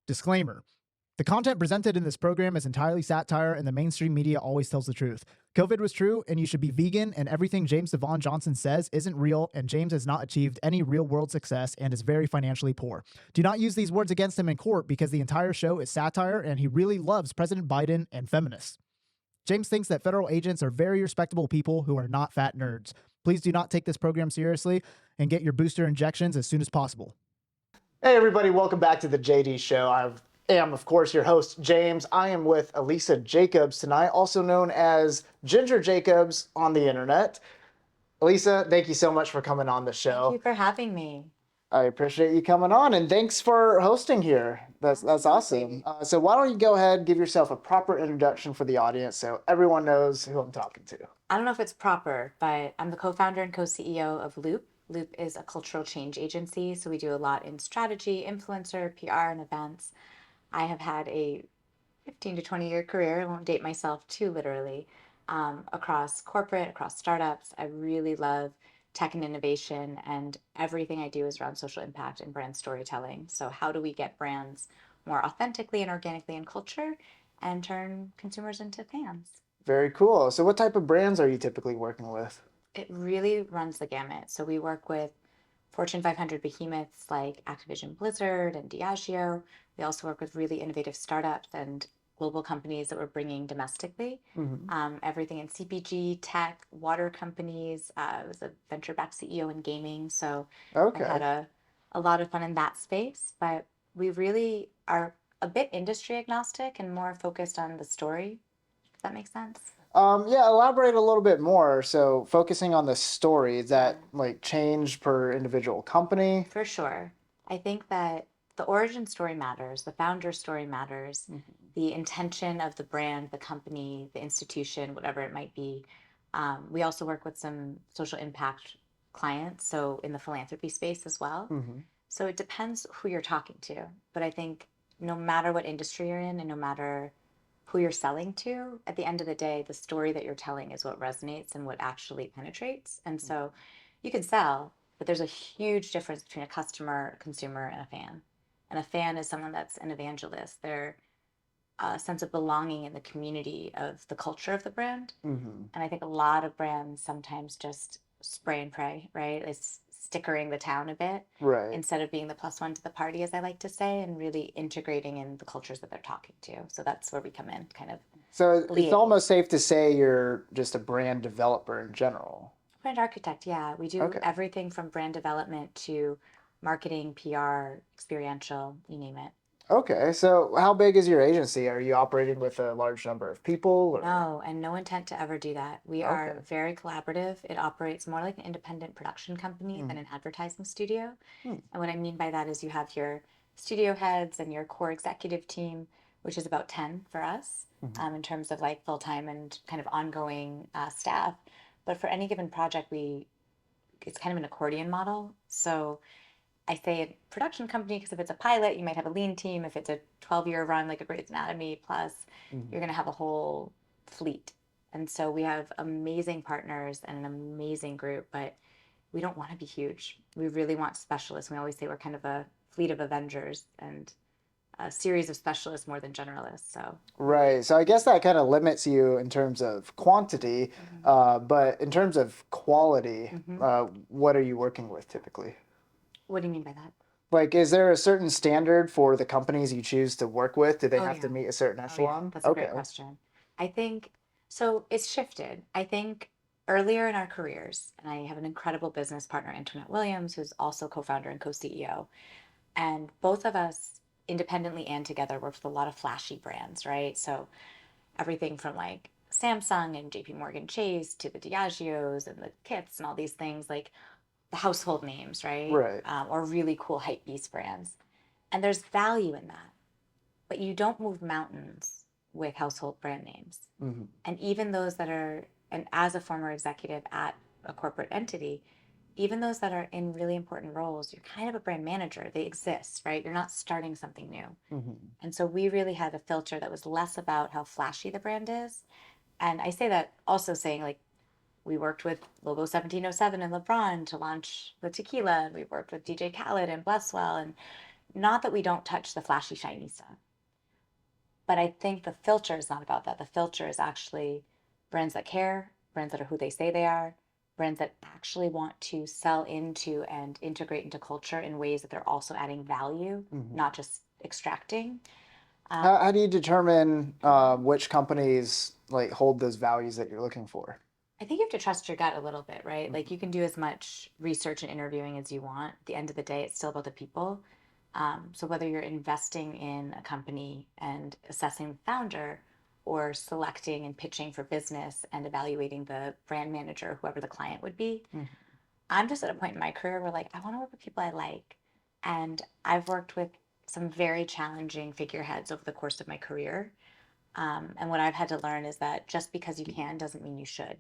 Disclaimer. The content presented in this program is entirely satire, and the mainstream media always tells the truth. COVID was true, and you should be vegan, and everything James Devon Johnson says isn't real, and James has not achieved any real-world success and is very financially poor. Do not use these words against him in court because the entire show is satire, and he really loves President Biden and feminists. James thinks that federal agents are very respectable people who are not fat nerds. Please do not take this program seriously and get your booster injections as soon as possible. Hey everybody, welcome back to the JD Show. I am, of course, your host, James. I am with Alisa Jacobs tonight, also known as Ginger Jacobs on the internet. Alisa, thank you so much for coming on the show. Thank you for having me. I appreciate you coming on, and thanks for hosting here. That's awesome. So why don't you go ahead, give yourself a proper introduction for the audience so everyone knows who I'm talking to. I don't know if it's proper, but I'm the co-founder and co-CEO of Loop. Loop is a cultural change agency, so we do a lot in strategy, influencer, PR, and events. I have had a 15 to 20 year career, I won't date myself too literally, across corporate, across startups. I really love tech and innovation, and everything I do is around social impact and brand storytelling. So how do we get brands more authentically and organically in culture and turn consumers into fans? Very cool. So what type of brands are you typically working with? It really runs the gamut. So we work with Fortune 500 behemoths like Activision Blizzard and Diageo. We also work with really innovative startups and global companies that we're bringing domestically. Everything in CPG, tech, water companies. I was a venture-backed CEO in gaming, so Okay. I had a lot of fun in that space. But we really are a bit industry agnostic and more focused on the story. Does that make sense? Yeah, elaborate a little bit more. So focusing on the story, is that like change per individual company? For sure. I think that the origin story matters, the founder story matters, the intention of the brand, the company, the institution, whatever it might be. We also work with some social impact clients, so in the philanthropy space as well. So it depends who you're talking to. But I think no matter what industry you're in and no matter who you're selling to, at the end of the day, the story that you're telling is what resonates and what actually penetrates. And so you can sell, but there's a huge difference between a customer, consumer, and a fan. And a fan is someone that's an evangelist. They're a sense of belonging in the community of the culture of the brand. And I think a lot of brands sometimes just spray and pray, right? It's stickering the town a bit Right. instead of being the plus one to the party, as I like to say, and really integrating in the cultures that they're talking to. So that's where we come in, kind of. So it's lead. almost safe to say you're just a brand developer in general. Brand architect, yeah. We do Okay. everything from brand development to marketing, PR, experiential, you name it. Okay, so how big is your agency? Are you operating with a large number of people? Or... No, and no intent to ever do that. We are Okay. very collaborative. It operates more like an independent production company than an advertising studio. And what I mean by that is you have your studio heads and your core executive team, which is about 10 for us, in terms of like full-time and kind of ongoing staff. But for any given project, it's kind of an accordion model. So I say a production company because if it's a pilot, you might have a lean team. If it's a 12-year run, like a Grey's Anatomy plus, you're going to have a whole fleet. And so we have amazing partners and an amazing group, but we don't want to be huge. We really want specialists. We always say we're kind of a fleet of Avengers and a series of specialists more than generalists. So Right. So I guess that kind of limits you in terms of quantity, but in terms of quality, what are you working with typically? what do you mean by that? Like, is there a certain standard for the companies you choose to work with? Do they Oh, have to yeah. meet a certain Oh, yeah. echelon? That's a great question. I think so. It's shifted. I think earlier in our careers, and I have an incredible business partner, Antoinette Williams, who's also co-founder and co-CEO, and both of us independently and together worked with a lot of flashy brands, right? So everything from like Samsung and JP Morgan Chase to the Diageos and the Kits and all these things, like the household names, right? Right. Or really cool hype beast brands. And there's value in that. But you don't move mountains with household brand names. And even those that are, and as a former executive at a corporate entity, even those that are in really important roles, you're kind of a brand manager. They exist, right? You're not starting something new. And so we really had a filter that was less about how flashy the brand is. And I say that also saying like, we worked with Logo 1707 and LeBron to launch the tequila. And we worked with DJ Khaled and Blesswell. And not that we don't touch the flashy, shiny stuff, but I think the filter is not about that. The filter is actually brands that care, brands that are who they say they are, brands that actually want to sell into and integrate into culture in ways that they're also adding value, not just extracting. How do you determine which companies like hold those values that you're looking for? I think you have to trust your gut a little bit, right? Like you can do as much research and interviewing as you want. At the end of the day, it's still about the people. So whether you're investing in a company and assessing the founder, or selecting and pitching for business and evaluating the brand manager, whoever the client would be, I'm just at a point in my career where like I want to work with people I like. And I've worked with some very challenging figureheads over the course of my career. And what I've had to learn is that just because you can doesn't mean you should.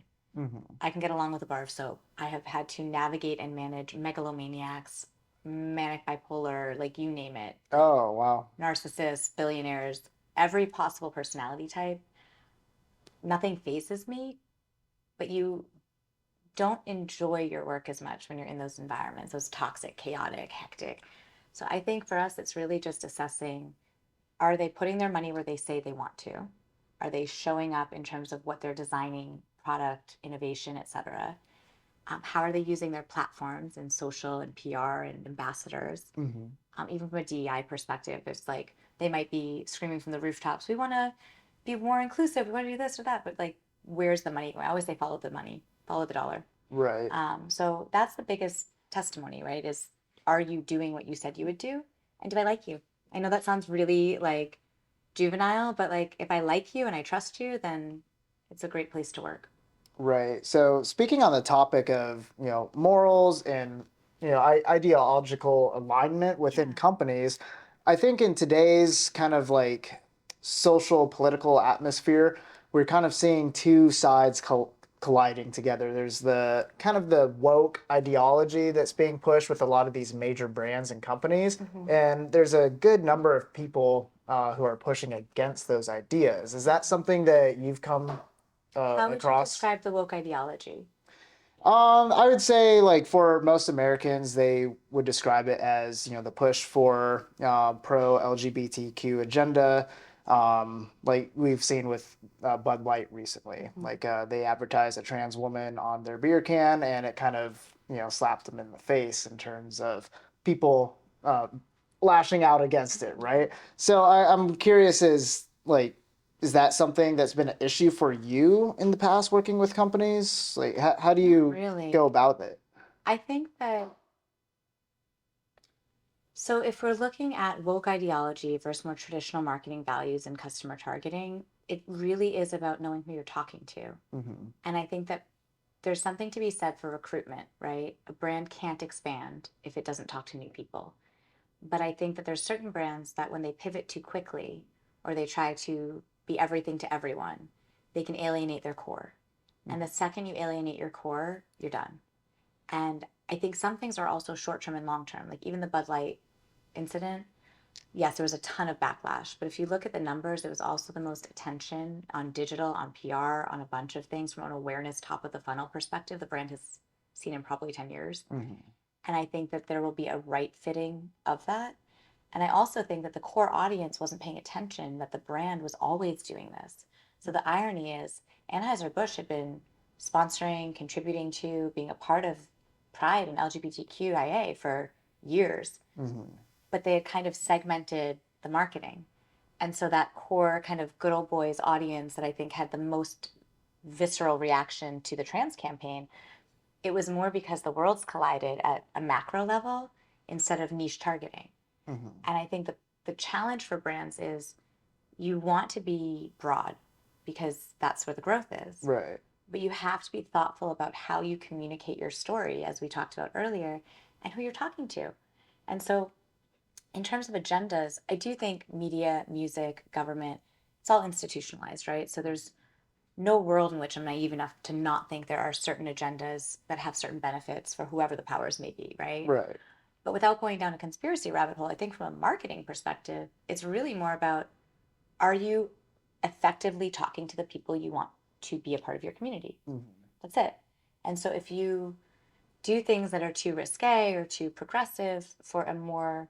I can get along with a bar of soap. I have had to navigate and manage megalomaniacs, manic bipolar, like you name it, Oh, wow. narcissists, billionaires, every possible personality type. Nothing phases me, but you don't enjoy your work as much when you're in those environments, those toxic, chaotic, hectic. So I think for us, it's really just assessing, are they putting their money where they say they want to? Are they showing up in terms of what they're designing, product, innovation, etc.? How are they using their platforms and social and PR and ambassadors? Even from a DEI perspective, it's like they might be screaming from the rooftops, we want to be more inclusive, we want to do this or that, but like, where's the money going? I always say follow the money, follow the dollar. Right. So that's the biggest testimony, right? Is, are you doing what you said you would do? And do I like you? I know that sounds really like juvenile, but like if I like you and I trust you, then it's a great place to work. Right. So speaking on the topic of, morals and, ideological alignment within companies, I think in today's kind of like social political atmosphere, we're kind of seeing two sides colliding together. There's the kind of the woke ideology that's being pushed with a lot of these major brands and companies, and there's a good number of people who are pushing against those ideas. Is that something that you've come How would you across? describe the woke ideology? I would say like for most Americans, they would describe it as, the push for pro LGBTQ agenda. Like we've seen with Bud Light recently, like they advertised a trans woman on their beer can, and it kind of slapped them in the face in terms of people lashing out against it, right? So I'm curious, is that something that's been an issue for you in the past working with companies? Like, how do you Really? go about it? I think that, so if we're looking at woke ideology versus more traditional marketing values and customer targeting, it really is about knowing who you're talking to. And I think that there's something to be said for recruitment, right? A brand can't expand if it doesn't talk to new people. But I think that there's certain brands that when they pivot too quickly or they try to be everything to everyone, they can alienate their core. And the second you alienate your core, you're done. And I think some things are also short term and long term. Like even the Bud Light incident, yes, there was a ton of backlash. But if you look at the numbers, it was also the most attention on digital, on PR, on a bunch of things from an awareness, top of the funnel perspective the brand has seen in probably 10 years. And I think that there will be a right fitting of that. And I also think that the core audience wasn't paying attention, that the brand was always doing this. So the irony is, Anheuser-Busch had been sponsoring, contributing to, being a part of Pride and LGBTQIA for years, but they had kind of segmented the marketing. And so that core kind of good old boys audience that I think had the most visceral reaction to the trans campaign, it was more because the worlds collided at a macro level instead of niche targeting. And I think the challenge for brands is you want to be broad because that's where the growth is. Right. But you have to be thoughtful about how you communicate your story, as we talked about earlier, and who you're talking to. And so, in terms of agendas, I do think media, music, government, it's all institutionalized, right? So, there's no world in which I'm naive enough to not think there are certain agendas that have certain benefits for whoever the powers may be, right? Right. But without going down a conspiracy rabbit hole, I think from a marketing perspective, it's really more about, are you effectively talking to the people you want to be a part of your community? That's it. And so if you do things that are too risque or too progressive for a more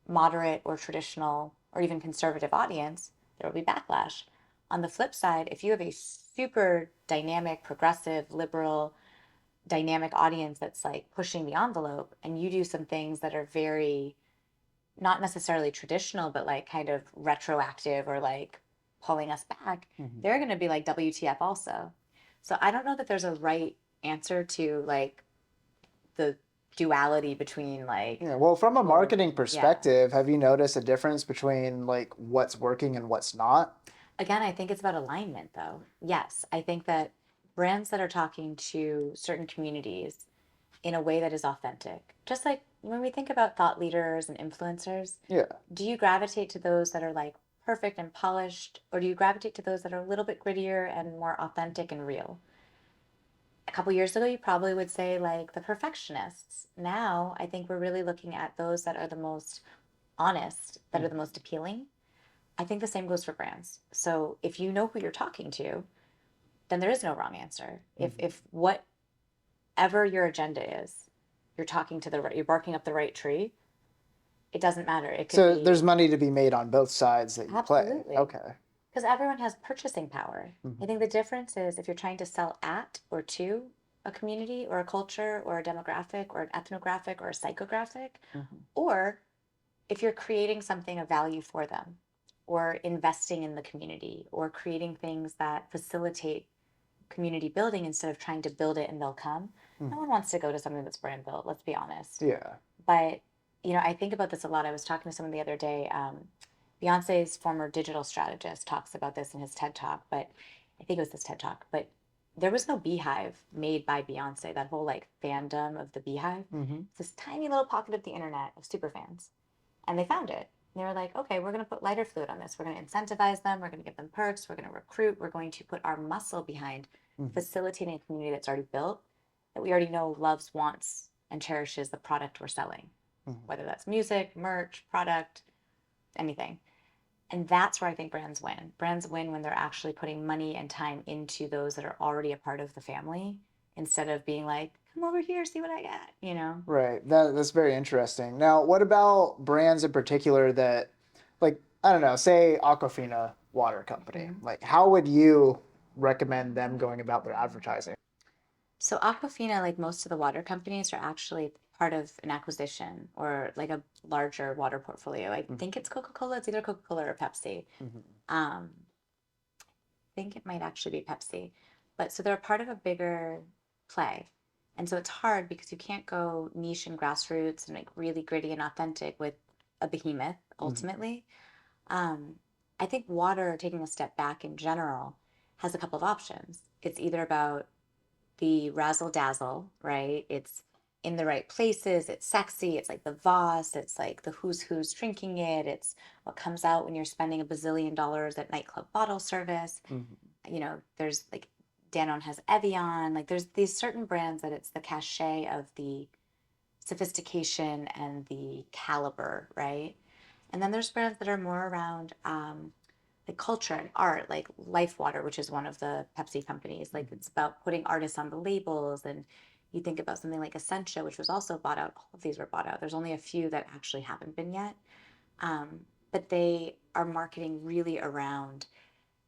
moderate or traditional or even conservative audience, there will be backlash. On the flip side, if you have a super dynamic, progressive, liberal, dynamic audience that's like pushing the envelope, and you do some things that are very not necessarily traditional, but like kind of retroactive or like pulling us back, they're going to be like WTF also. So I don't know that there's a right answer to like the duality between like, Yeah, well, from a marketing yeah. perspective, have you noticed a difference between like what's working and what's not? Again, I think it's about alignment though. Yes, I think that brands that are talking to certain communities in a way that is authentic, just like when we think about thought leaders and influencers, Yeah. do you gravitate to those that are like perfect and polished, or do you gravitate to those that are a little bit grittier and more authentic and real? A couple years ago, you probably would say like the perfectionists. Now, I think we're really looking at those that are the most honest, that are the most appealing. I think the same goes for brands. So if you know who you're talking to, then there is no wrong answer. If whatever your agenda is, you're talking to the right, you're barking up the right tree. It doesn't matter. It could So be there's money to be made on both sides that you play. absolutely. Okay. Because everyone has purchasing power. I think the difference is if you're trying to sell at or to a community or a culture or a demographic or an ethnographic or a psychographic, or if you're creating something of value for them or investing in the community or creating things that facilitate community building instead of trying to build it and they'll come. No one wants to go to something that's brand built, let's be honest. Yeah. But, I think about this a lot. I was talking to someone the other day. Beyonce's former digital strategist talks about this in his TED Talk, but I think it was this TED Talk, but there was no beehive made by Beyonce, that whole like fandom of the beehive. It's this tiny little pocket of the internet of super fans. And they found it. And they were like, okay, we're going to put lighter fluid on this. We're going to incentivize them. We're going to give them perks. We're going to recruit. We're going to put our muscle behind facilitating a community that's already built, that we already know loves, wants, and cherishes the product we're selling, whether that's music, merch, product, anything. And that's where I think brands win. Brands win when they're actually putting money and time into those that are already a part of the family instead of being like, come over here, see what I got. Right. That's very interesting. Now, what about brands in particular that, like, I don't know, say Aquafina Water Company. Like, how would you recommend them going about their advertising? So Aquafina, like most of the water companies, are actually part of an acquisition or like a larger water portfolio. I think it's Coca-Cola. It's either Coca-Cola or Pepsi. Um, I think it might actually be Pepsi. But so they're a part of a bigger play. And so it's hard because you can't go niche and grassroots and like really gritty and authentic with a behemoth ultimately. I think water, taking a step back in general, has a couple of options. It's either about the razzle dazzle, right? It's in the right places, it's sexy, it's like the Voss, it's like the who's drinking it, it's what comes out when you're spending a bazillion dollars at nightclub bottle service. There's like Danone has Evian, like there's these certain brands that it's the cachet of the sophistication and the caliber, right? And then there's brands that are more around like culture and art, like Life Water, which is one of the Pepsi companies. Like it's about putting artists on the labels. And you think about something like Essentia, which was also bought out. All of these were bought out. There's only a few that actually haven't been yet. But they are marketing really around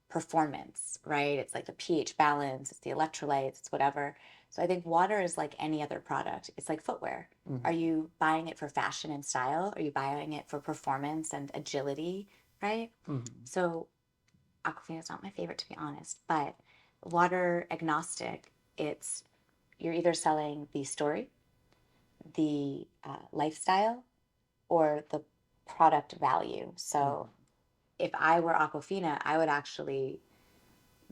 performance, right? It's like the pH balance, it's the electrolytes, it's whatever. So I think water is like any other product. It's like footwear. Are you buying it for fashion and style? Are you buying it for performance and agility, right? So Aquafina is not my favorite, to be honest, but water agnostic, it's you're either selling the story, the lifestyle, or the product value. So if I were Aquafina, I would actually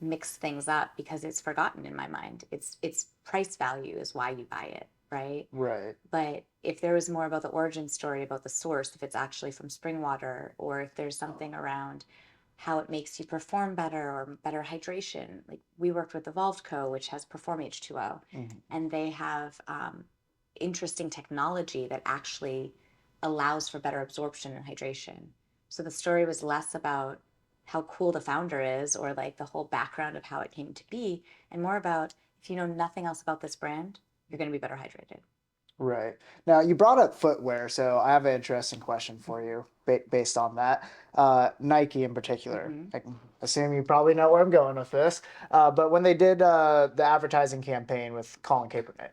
mix things up because it's forgotten in my mind. It's price value is why you buy it, right? Right. But if there was more about the origin story, about the source, if it's actually from spring water, or if there's something around how it makes you perform better or better hydration. Like we worked with Evolved Co., which has Perform H2O, and they have interesting technology that actually allows for better absorption and hydration. So the story was less about how cool the founder is or like the whole background of how it came to be, and more about if you know nothing else about this brand, you're going to be better hydrated. Right. Now, you brought up footwear, so I have an interesting question for you based on that. Nike in particular. Mhm. I can assume you probably know where I'm going with this. But when they did the advertising campaign with Colin Kaepernick,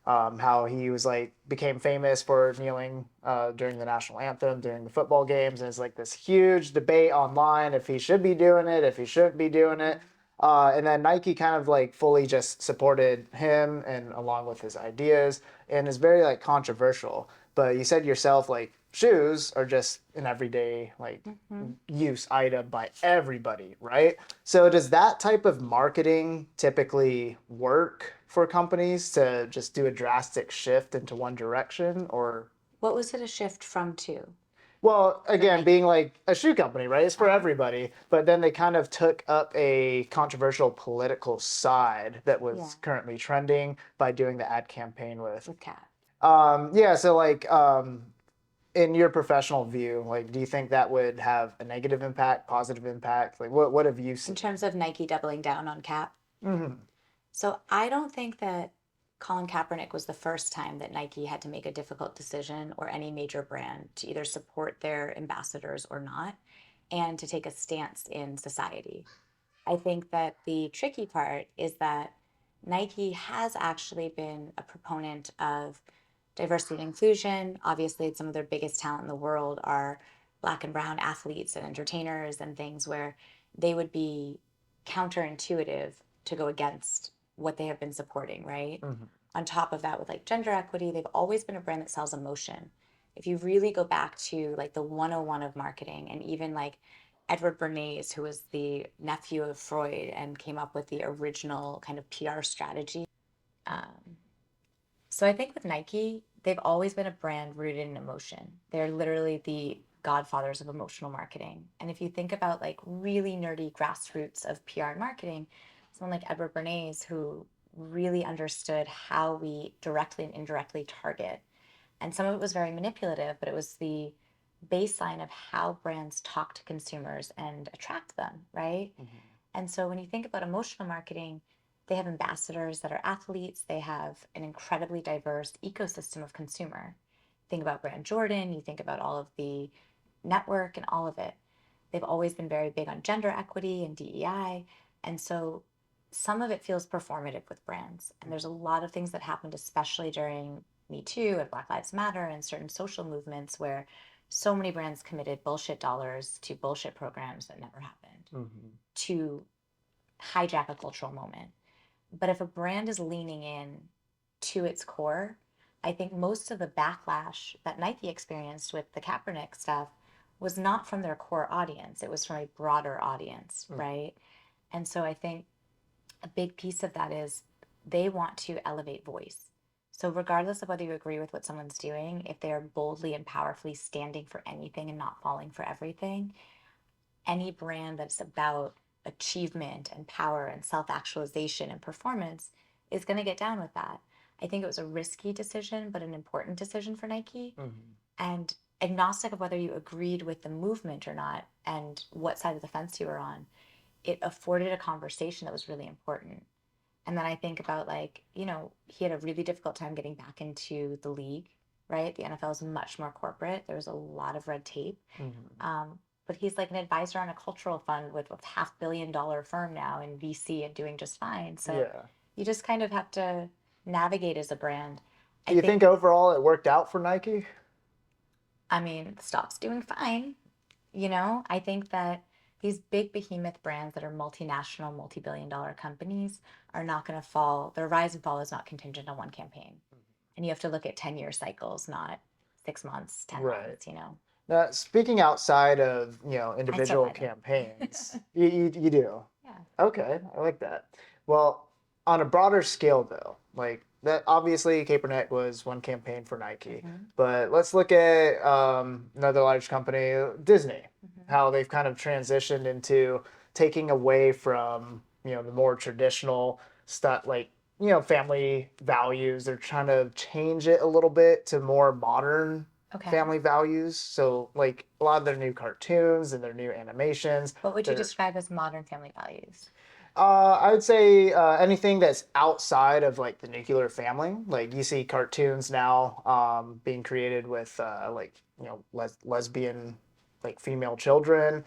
how he was like became famous for kneeling during the national anthem during the football games, and it's like this huge debate online if he should be doing it, if he shouldn't be doing it. And then Nike kind of like fully just supported him and along with his ideas, and is very like controversial. But you said yourself like shoes are just an everyday like use item by everybody, right? So does that type of marketing typically work for companies to just do a drastic shift into one direction, or What was it a shift from to? well, again, Nike. being like a shoe company, right? It's for Uh-huh. everybody. But then they kind of took up a controversial political side that Yeah, was currently trending by doing the ad campaign with. with Cat. Yeah, so like, in your professional view, like, do you think that would have a negative impact, positive impact? Like, what have you In seen? terms of Nike doubling down on Cap. Hmm. So I don't think that Colin Kaepernick was the first time that Nike had to make a difficult decision, or any major brand, to either support their ambassadors or not, and to take a stance in society. I think that the tricky part is that Nike has actually been a proponent of diversity and inclusion. Obviously, some of their biggest talent in the world are Black and brown athletes and entertainers and things where they would be counterintuitive to go against what they have been supporting, right? Hmm. On top of that, with like gender equity, they've always been a brand that sells emotion. If you really go back to like the 101 of marketing, and even like Edward Bernays, who was the nephew of Freud and came up with the original kind of PR strategy. Um, so I think with Nike, they've always been a brand rooted in emotion. They're literally the godfathers of emotional marketing. And if you think about like really nerdy grassroots of PR and marketing, someone like Edward Bernays, who really understood how we directly and indirectly target. And some of it was very manipulative, but it was the baseline of how brands talk to consumers and attract them, right? And so when you think about emotional marketing, they have ambassadors that are athletes, they have an incredibly diverse ecosystem of consumer. Think about Brand Jordan, you think about all of the network and all of it. They've always been very big on gender equity and DEI. And so some of it feels performative with brands. And there's a lot of things that happened, especially during Me Too and Black Lives Matter and certain social movements, where so many brands committed bullshit dollars to bullshit programs that never happened, Hmm. to hijack a cultural moment. But if a brand is leaning in to its core, I think most of the backlash that Nike experienced with the Kaepernick stuff was not from their core audience. It was from a broader audience, right? And so I think a big piece of that is they want to elevate voice. So, regardless of whether you agree with what someone's doing, if they are boldly and powerfully standing for anything and not falling for everything, any brand that's about achievement and power and self actualization and performance is going to get down with that. I think it was a risky decision, but an important decision for Nike. Hmm. And agnostic of whether you agreed with the movement or not and what side of the fence you were on, it afforded a conversation that was really important. And then I think about like, he had a really difficult time getting back into the league, right? The NFL is much more corporate. There was a lot of red tape. Hmm. But he's like an advisor on a cultural fund with a $500 million firm now in VC and doing just fine. So Yeah. you just kind of have to navigate as a brand. Do I you think think, overall it worked out for Nike? I mean, the stock's doing fine. I think that these big behemoth brands that are multinational, multi-billion-dollar companies are not going to fall. Their rise and fall is not contingent on one campaign. And you have to look at 10-year cycles, not 6 months, 10 Right. months. Now, speaking outside of, I still individual buy them. campaigns, you do. Yeah. Okay, I like that. Well, on a broader scale, though, like that, obviously Kaepernick was one campaign for Nike, Hmm. but let's look at another large company, Disney, Hmm. how they've kind of transitioned into taking away from the more traditional stuff, like family values. They're trying to change it a little bit to more modern Okay. family values. So like a lot of their new cartoons and their new animations, What would you they're describe as modern family values? I would say anything that's outside of like the nuclear family. Like you see cartoons now being created with like lesbian like female children,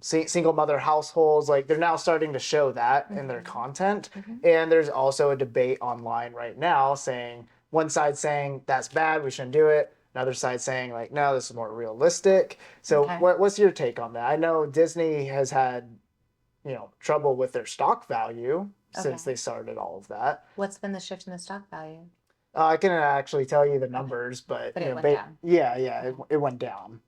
single mother households. Like they're now starting to show that in their content. And there's also a debate online right now saying one side saying that's bad, we shouldn't do it. Another side saying like no, this is more realistic. So Okay. what's your take on that? I know Disney has had trouble with their stock value since Okay. they started all of that. What's been the shift in the stock value? I can actually tell you the numbers, but But it went down. yeah, it went down.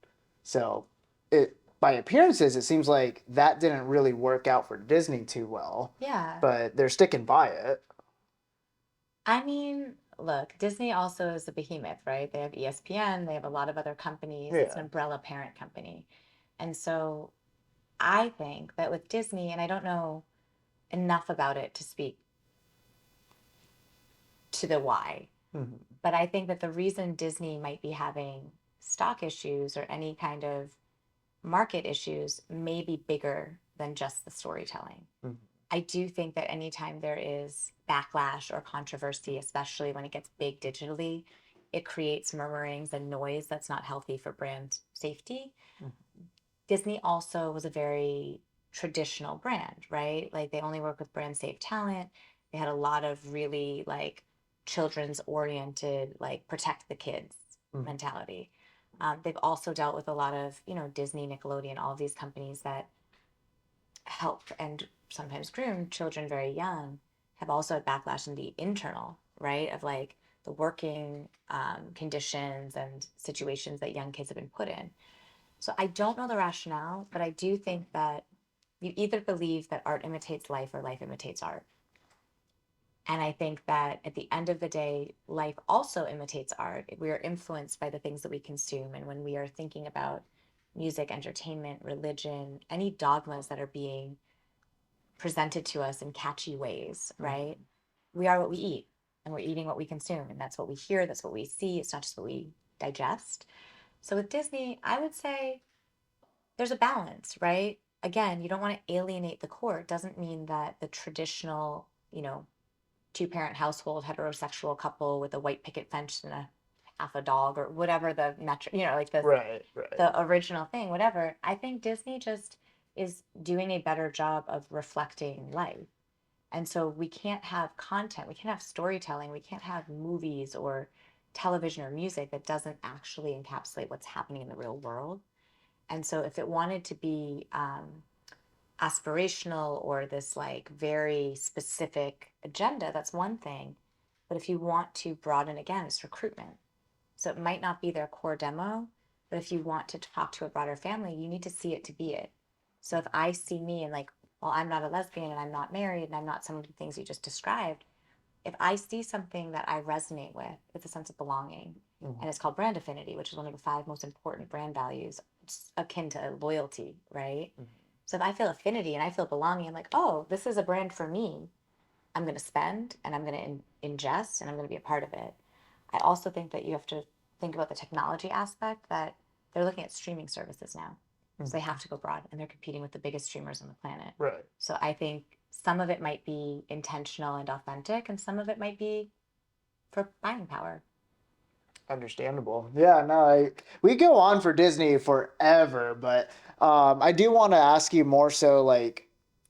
So it by appearances, it seems like that didn't really work out for Disney too well. Yeah. But they're sticking by it. I mean, look, Disney also is a behemoth, right? They have ESPN, they have a lot of other companies. It's an Yeah. umbrella parent company. And so I think that with Disney, and I don't know enough about it to speak to the why, Mhm. but I think that the reason Disney might be having stock issues or any kind of market issues may be bigger than just the storytelling. Mhm. I do think that anytime there is backlash or controversy, especially when it gets big digitally, it creates murmurings and noise that's not healthy for brand safety. Mhm. Disney also was a very traditional brand, right? Like they only work with brand safe talent. They had a lot of really like children's oriented, like protect the kids Mhm. mentality. They've also dealt with a lot of, Disney, Nickelodeon, all of these companies that help and sometimes groom children very young have also had backlash in the internal, right? Of like the working conditions and situations that young kids have been put in. So I don't know the rationale, but I do think that you either believe that art imitates life or life imitates art. And I think that at the end of the day, life also imitates art. We are influenced by the things that we consume. And when we are thinking about music, entertainment, religion, any dogmas that are being presented to us in catchy ways, right? We are what we eat and we're eating what we consume. And that's what we hear, that's what we see. It's not just what we digest. So with Disney, I would say there's a balance, right? Again, you don't want to alienate the core. It doesn't mean that the traditional, two-parent household, heterosexual couple with a white picket fence and a half a dog or whatever the metric, like Right, right. the original thing, whatever. I think Disney just is doing a better job of reflecting life. And so we can't have content, we can't have storytelling, we can't have movies or television or music that doesn't actually encapsulate what's happening in the real world. And so if it wanted to be aspirational or this like very specific agenda, that's one thing. But if you want to broaden again, it's recruitment. So it might not be their core demo, but if you want to talk to a broader family, you need to see it to be it. So if I see me and like, well, I'm not a lesbian and I'm not married and I'm not some of the things you just described, if I see something that I resonate with, it's a sense of belonging. Mhm. And it's called brand affinity, which is one of the five most important brand values, it's akin to loyalty, right? Mhm. So if I feel affinity and I feel belonging, I'm like, oh, this is a brand for me. I'm going to spend and I'm going to ingest and I'm going to be a part of it. I also think that you have to think about the technology aspect that they're looking at streaming services now. So they have to go broad and they're competing with the biggest streamers on the planet. Right. So I think some of it might be intentional and authentic and some of it might be for buying power. Understandable. Yeah, no, we go on for Disney forever, but I do want to ask you more so like,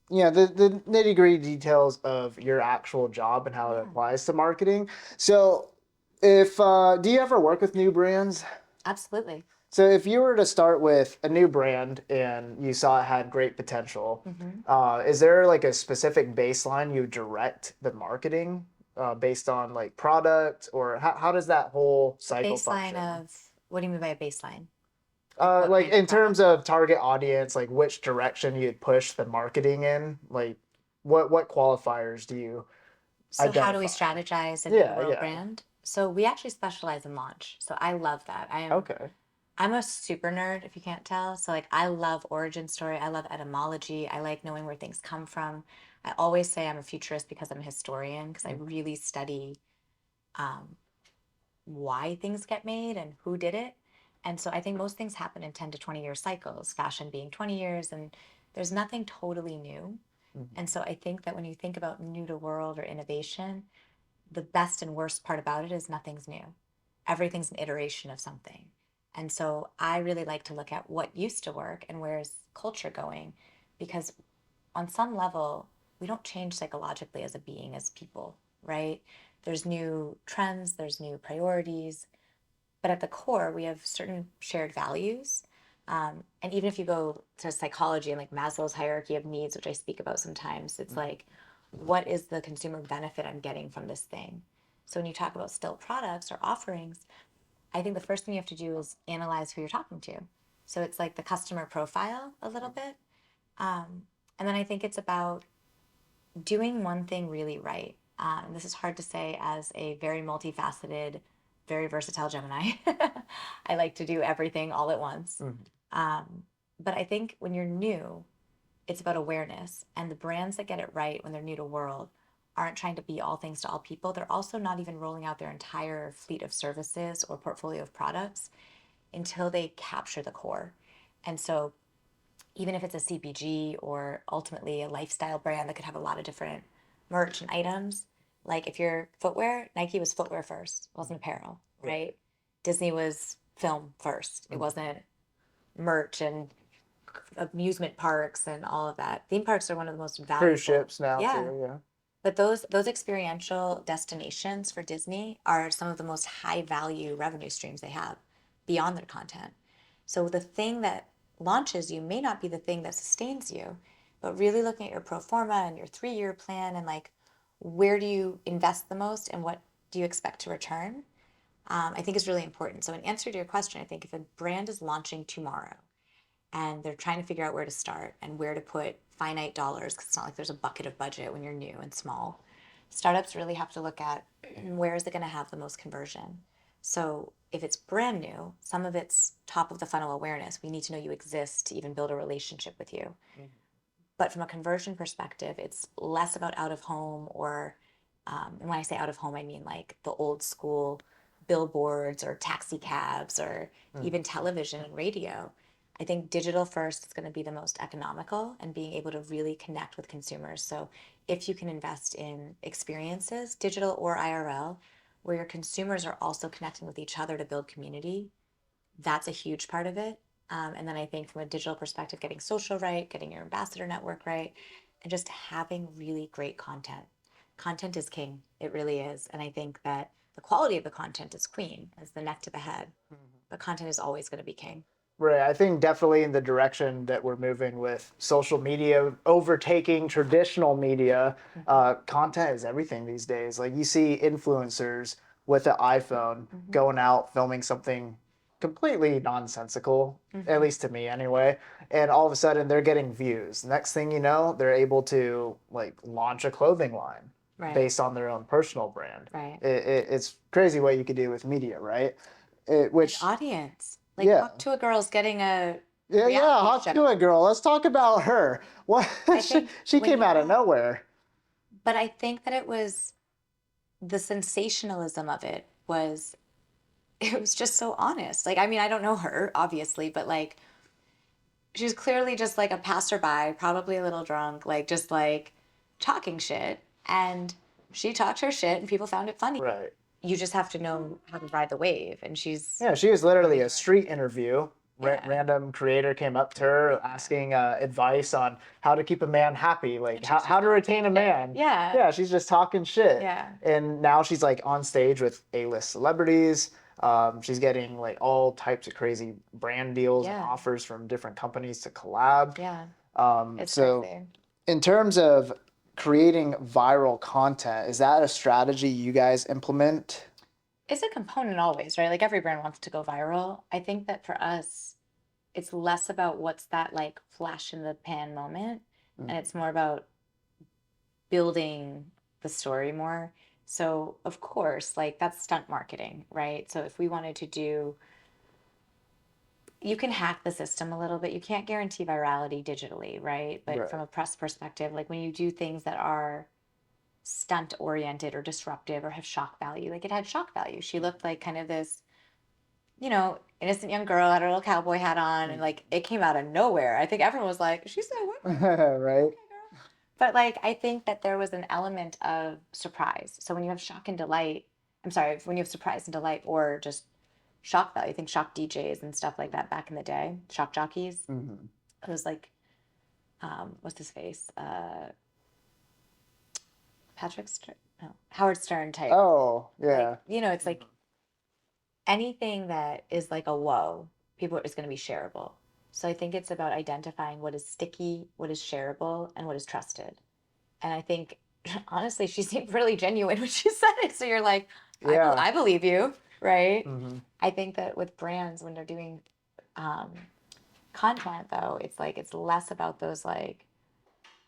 the nitty gritty details of your actual job and how it Yeah. applies to marketing. So, if do you ever work with new brands? Absolutely. So, if you were to start with a new brand and you saw it had great potential, is there like a specific baseline you direct the marketing based on like product, or how does that whole cycle Baseline function? of what do you mean by a baseline? Like what Like kind of in terms product? of target audience, like which direction you'd push the marketing in, like what qualifiers do you So how do we identify? strategize a new Yeah, world yeah. brand? So we actually specialize in launch. So I love that. Okay. I'm a super nerd, if you can't tell. So like I love origin story. I love etymology. I like knowing where things come from. I always say I'm a futurist because I'm a historian, because I really study um, why things get made and who did it. And so I think most things happen in 10 to 20 year cycles, fashion being 20 years, and there's nothing totally new. And so I think that when you think about new to world or innovation, the best and worst part about it is nothing's new. Everything's an iteration of something. And so I really like to look at what used to work and where's culture going, because on some level, we don't change psychologically as a being, as people, right? There's new trends, there's new priorities, but at the core, we have certain shared values. And even if you go to psychology and like Maslow's hierarchy of needs, which I speak about sometimes, it's like, what is the consumer benefit I'm getting from this thing? So when you talk about still products or offerings, I think the first thing you have to do is analyze who you're talking to. So it's like the customer profile a little bit. And then I think it's about doing one thing really right. And this is hard to say as a very multifaceted, very versatile Gemini. I like to do everything all at once. But I think when you're new, it's about awareness. And the brands that get it right when they're new to world aren't trying to be all things to all people. They're also not even rolling out their entire fleet of services or portfolio of products until they capture the core. And so even if it's a CPG or ultimately a lifestyle brand that could have a lot of different merch and items, like if you're footwear, Nike was footwear first, it wasn't apparel, right? Disney was film first. It wasn't merch and amusement parks and all of that. Theme parks are one of the most valuable. Cruise ships now too, yeah. But those experiential destinations for Disney are some of the most high value revenue streams they have beyond their content. So the thing that launches you may not be the thing that sustains you, but really looking at your pro forma and your 3-year plan and like where do you invest the most and what do you expect to return, I think is really important. So in answer to your question, I think if a brand is launching tomorrow and they're trying to figure out where to start and where to put finite dollars, because it's not like there's a bucket of budget when you're new and small. Startups really have to look at where is it going to have the most conversion. So if it's brand new, some of it's top of the funnel awareness. We need to know you exist to even build a relationship with you. But from a conversion perspective, it's less about out of home or, and when I say out of home, I mean like the old school billboards or taxi cabs or even television and radio. I think digital first is going to be the most economical and being able to really connect with consumers. So if you can invest in experiences, digital or IRL, where your consumers are also connecting with each other to build community, that's a huge part of it. And then I think from a digital perspective, getting social right, getting your ambassador network right, and just having really great content. Content is king. It really is. And I think that the quality of the content is queen, as the neck to the head. But content is always going to be king. Right. I think definitely in the direction that we're moving with social media overtaking traditional media, content is everything these days. Like you see influencers with an iPhone going out filming something completely nonsensical, at least to me anyway. And all of a sudden they're getting views. Next thing you know, they're able to like launch a clothing line based on their own personal brand. It's crazy what you could do with media, right? Which audience. Like Talk to a Girl's getting a Hot to a Girl. Let's talk about her. What she came out of nowhere. But I think that it was the sensationalism of it was just so honest. Like, I mean, I don't know her, obviously, but like she was clearly just like a passerby, probably a little drunk, like just like talking shit. And she talked her shit and people found it funny. Right. You just have to know how to ride the wave. And she was literally a street interview. Random creator came up to her asking advice on how to keep a man happy, like how to retain a man. She's just talking shit. And now she's like on stage with A-list celebrities. She's getting like all types of crazy brand deals and offers from different companies to collab. It's so crazy. In terms of creating viral content, is that a strategy you guys implement? It's a component always, right? Like every brand wants to go viral. I think that for us, it's less about what's that like flash in the pan moment, and it's more about building the story more. So of course, like that's stunt marketing, right? So if we wanted to do, you can hack the system a little bit. You can't guarantee virality digitally, right? But from a press perspective, like when you do things that are stunt oriented or disruptive or have shock value, like it had shock value. She looked like kind of this, innocent young girl, had a little cowboy hat on, and like it came out of nowhere. I think everyone was like, she's like, what? Right. Okay, girl. But like, I think that there was an element of surprise. So when you have shock and delight, I'm sorry, when you have surprise and delight or just shock value, I think shock DJs and stuff like that back in the day, shock jockeys, Mm-hmm. it was like, what's his face? Patrick Stern, no, Howard Stern type. Oh, yeah. Like, you know, it's like anything that is like a whoa, people is going to be shareable. So I think it's about identifying what is sticky, what is shareable, and what is trusted. And I think, honestly, she seemed really genuine when she said it. So you're like, Yeah. I believe you, right? Mm-hmm. I think that with brands, when they're doing um, content, though, it's like it's less about those like,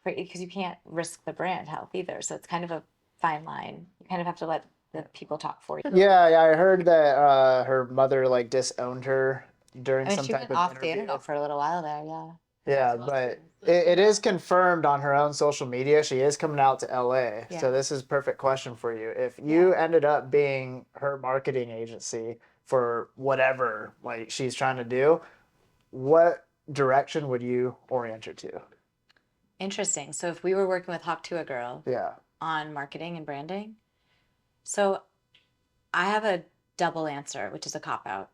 because you can't risk the brand health either. So it's kind of a fine line. You kind of have to let the people talk for you. Yeah, I heard that her mother like disowned her during I mean, some she type went of off the interview. internet for a little while there, yeah. Yeah, but it is confirmed on her own social media. She is coming out to LA. Yeah. So this is a perfect question for you. If you ended up being her marketing agency for whatever like she's trying to do, what direction would you orient her to? Interesting. So if we were working with Hawk Tuah Girl Yeah. on marketing and branding, so I have a double answer, which is a cop out.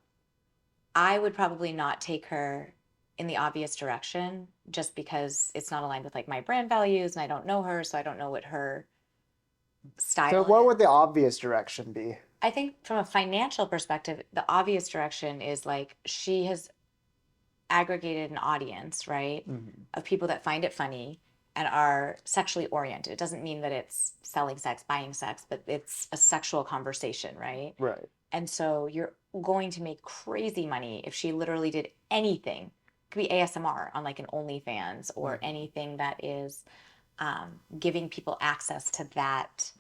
I would probably not take her in the obvious direction just because it's not aligned with like my brand values and I don't know her, so I don't know what her style So what is. would the obvious direction be? I think from a financial perspective, the obvious direction is like she has aggregated an audience, right, of people that find it funny and are sexually oriented. It doesn't mean that it's selling sex, buying sex, but it's a sexual conversation, right? Right. And so you're going to make crazy money if she literally did anything. It could be ASMR on like an OnlyFans or anything that is giving people access to that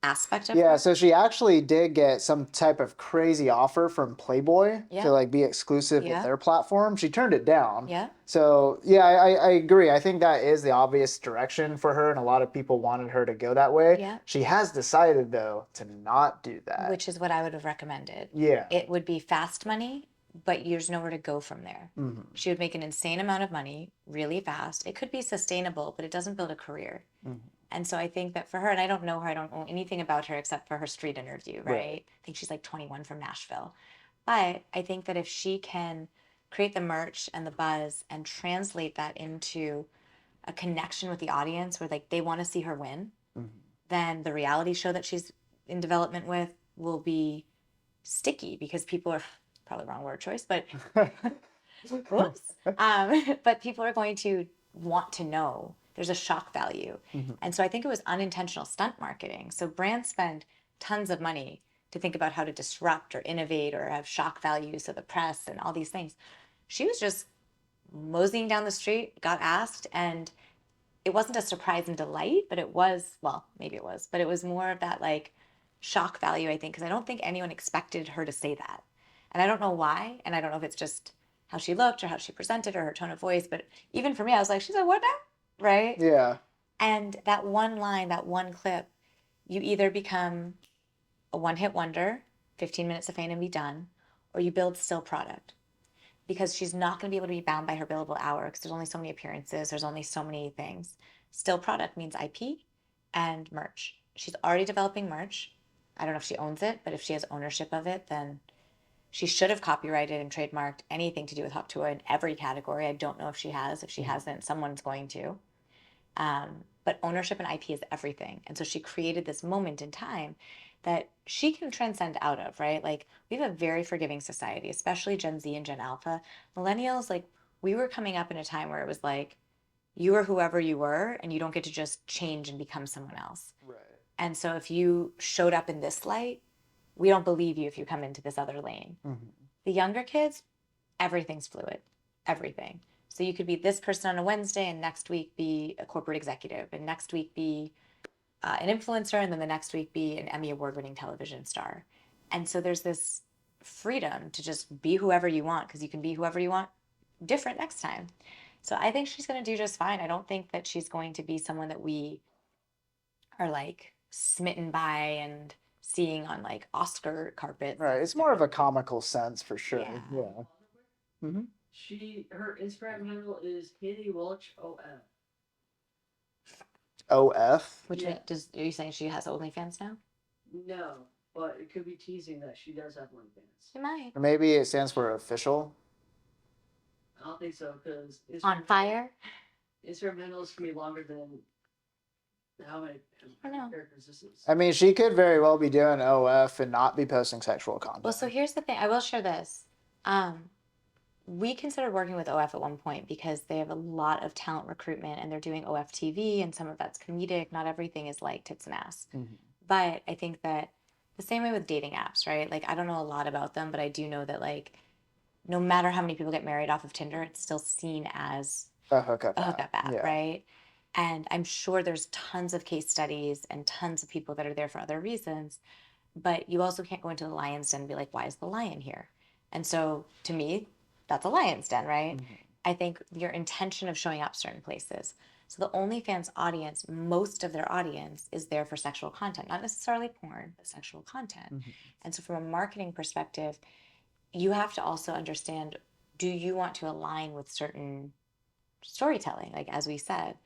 aspect of Yeah, her. so she actually did get some type of crazy offer from Playboy Yeah. to like be exclusive with Yeah. their platform. She turned it down. Yeah. So yeah, I agree. I think that is the obvious direction for her, and a lot of people wanted her to go that way. Yeah. She has decided though to not do that. Which is what I would have recommended. Yeah. It would be fast money, but there's nowhere to go from there. Mm-hmm. She would make an insane amount of money really fast. It could be sustainable, but it doesn't build a career. Mm-hmm. And so I think that for her, and I don't know her, I don't know anything about her except for her street interview, right? Right. I think she's like 21 from Nashville. But I think that if she can create the merch and the buzz and translate that into a connection with the audience where like they want to see her win, then the reality show that she's in development with will be sticky because people are probably wrong word choice, but whoops. But people are going to want to know. There's a shock value. And so I think it was unintentional stunt marketing. So brands spend tons of money to think about how to disrupt or innovate or have shock value. So the press and all these things. She was just moseying down the street, got asked, and it wasn't a surprise and delight, but it was, well, maybe it was, but it was more of that like shock value, I think, because I don't think anyone expected her to say that. And I don't know why. And I don't know if it's just how she looked or how she presented or her tone of voice. But even for me, I was like, she's like, what now? Right? Yeah. And that one line, that one clip, you either become a one-hit wonder, 15 minutes of fame and be done, or you build still product. Because she's not going to be able to be bound by her billable hour because there's only so many appearances, there's only so many things. Still product means IP and merch. She's already developing merch. I don't know if she owns it, but if she has ownership of it, then she should have copyrighted and trademarked anything to do with Hawk Tuah in every category. I don't know if she has. If she hasn't, someone's going to. But ownership and IP is everything. And so she created this moment in time that she can transcend out of, right? Like we have a very forgiving society, especially Gen Z and Gen Alpha. Millennials, like we were coming up in a time where it was like, you are whoever you were and you don't get to just change and become someone else. Right. And so if you showed up in this light, we don't believe you if you come into this other lane. The younger kids, everything's fluid, everything. So you could be this person on a Wednesday and next week be a corporate executive and next week be an influencer and then the next week be an Emmy award-winning television star. And so there's this freedom to just be whoever you want because you can be whoever you want different next time. So I think she's going to do just fine. I don't think that she's going to be someone that we are like smitten by and seeing on like Oscar carpets. Right. It's more of a comical sense for sure. Yeah. Yeah. Her Instagram handle is Katie Welch OM. OF? Which Yeah. are you saying she has OnlyFans now? No, but it could be teasing that she does have OnlyFans. She might. Or maybe it stands for official? I don't think so, because On fire? instrumentals can be longer than how many I don't know. characters this is. I mean, she could very well be doing OF and not be posting sexual content. Well, so here's the thing. I will share this. We considered working with OF at one point because they have a lot of talent recruitment and they're doing OF TV and some of that's comedic. Not everything is like tits and ass. Mhm. But I think that the same way with dating apps, right? Like, I don't know a lot about them, but I do know that, like, no matter how many people get married off of Tinder, it's still seen as A hookup a hookup app, Yeah. right? And I'm sure there's tons of case studies and tons of people that are there for other reasons, but you also can't go into the lion's den and be like, why is the lion here? And so to me, that's a lion's den, right? Mhm. I think your intention of showing up certain places. So the OnlyFans audience, most of their audience is there for sexual content, not necessarily porn, but sexual content. Mhm. And so from a marketing perspective, you have to also understand, do you want to align with certain storytelling, like as we said?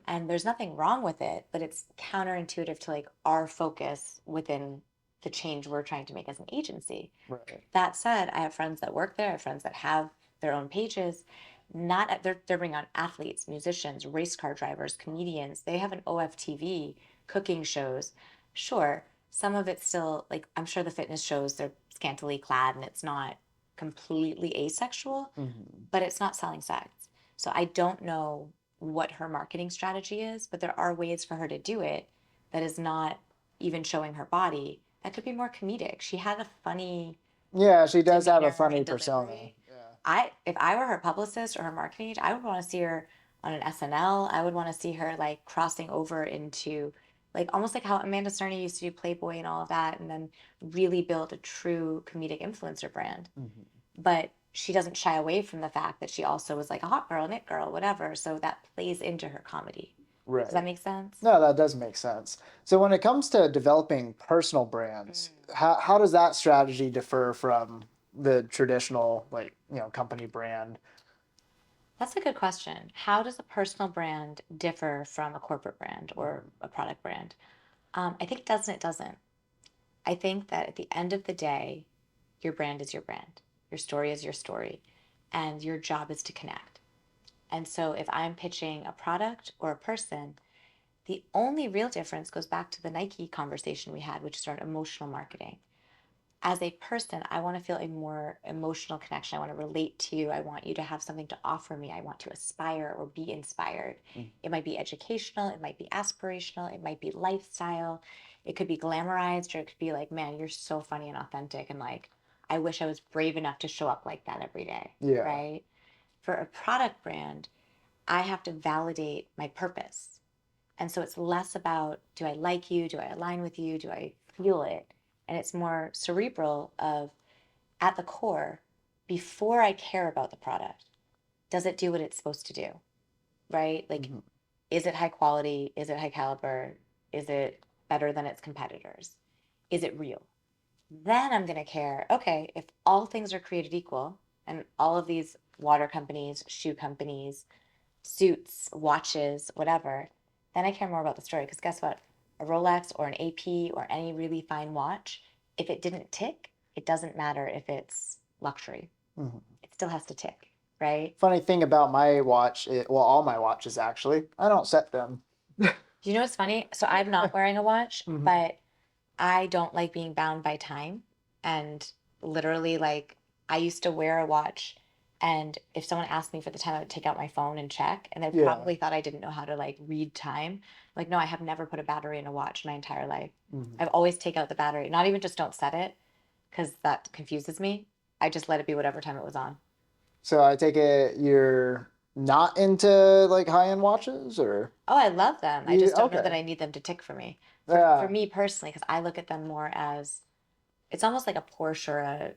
And there's nothing wrong with it, but it's counterintuitive to like our focus within the change we're trying to make as an agency. Right. That said, I have friends that work there, I have friends that have their own pages. They're bringing on athletes, musicians, race car drivers, comedians. They have an OFTV, cooking shows. Sure, some of it's still like, I'm sure the fitness shows they're scantily clad and it's not completely asexual, Mhm. but it's not selling sex. So I don't know what her marketing strategy is, but there are ways for her to do it that is not even showing her body. That could be more comedic. She had a funny Yeah, she does have a demeanor funny and persona. delivery. Yeah. If I were her publicist or her marketing agent, I would want to see her on an SNL. I would want to see her like crossing over into like almost like how Amanda Cerny used to do Playboy and all of that, and then really build a true comedic influencer brand. Mhm. But she doesn't shy away from the fact that she also was like a hot girl, knit girl, whatever. So that plays into her comedy. Right. Does that make sense? No, that does make sense. So when it comes to developing personal brands, how does that strategy differ from the traditional, like, company brand? That's a good question. How does a personal brand differ from a corporate brand or a product brand? I think it does and it doesn't. I think that at the end of the day, your brand is your brand. Your story is your story. And your job is to connect. And so if I'm pitching a product or a person, the only real difference goes back to the Nike conversation we had, which is around emotional marketing. As a person, I want to feel a more emotional connection. I want to relate to you. I want you to have something to offer me. I want to aspire or be inspired. It might be educational, it might be aspirational, it might be lifestyle, it could be glamorized, or it could be like, man, you're so funny and authentic. And like, I wish I was brave enough to show up like that every day. Yeah. Right? For a product brand, I have to validate my purpose. And so it's less about, do I like you? Do I align with you? Do I feel it? And it's more cerebral of, at the core, before I care about the product, does it do what it's supposed to do? Right? Like, Mhm. is it high quality? Is it high caliber? Is it better than its competitors? Is it real? Then I'm going to care, okay, if all things are created equal and all of these water companies, shoe companies, suits, watches, whatever, then I care more about the story. Because guess what? A Rolex or an AP or any really fine watch, if it didn't tick, it doesn't matter if it's luxury. Mhm. It still has to tick, right? Funny thing about my watch, well, all my watches actually, I don't set them. You know what's funny? So I'm not wearing a watch, Mhm. but I don't like being bound by time. And literally, like, I used to wear a watch, and if someone asked me for the time, I would take out my phone and check, and they Yeah. probably thought I didn't know how to like read time. Like, no, I have never put a battery in a watch my entire life. Mhm. I've always take out the battery, not even just don't set it, because that confuses me. I just let it be whatever time it was on. So I take it you're not into like high-end watches, or? Oh, I love them. I just don't know Okay. that I need them to tick for me. Yeah. For me personally, because I look at them more as, it's almost like a Porsche or a,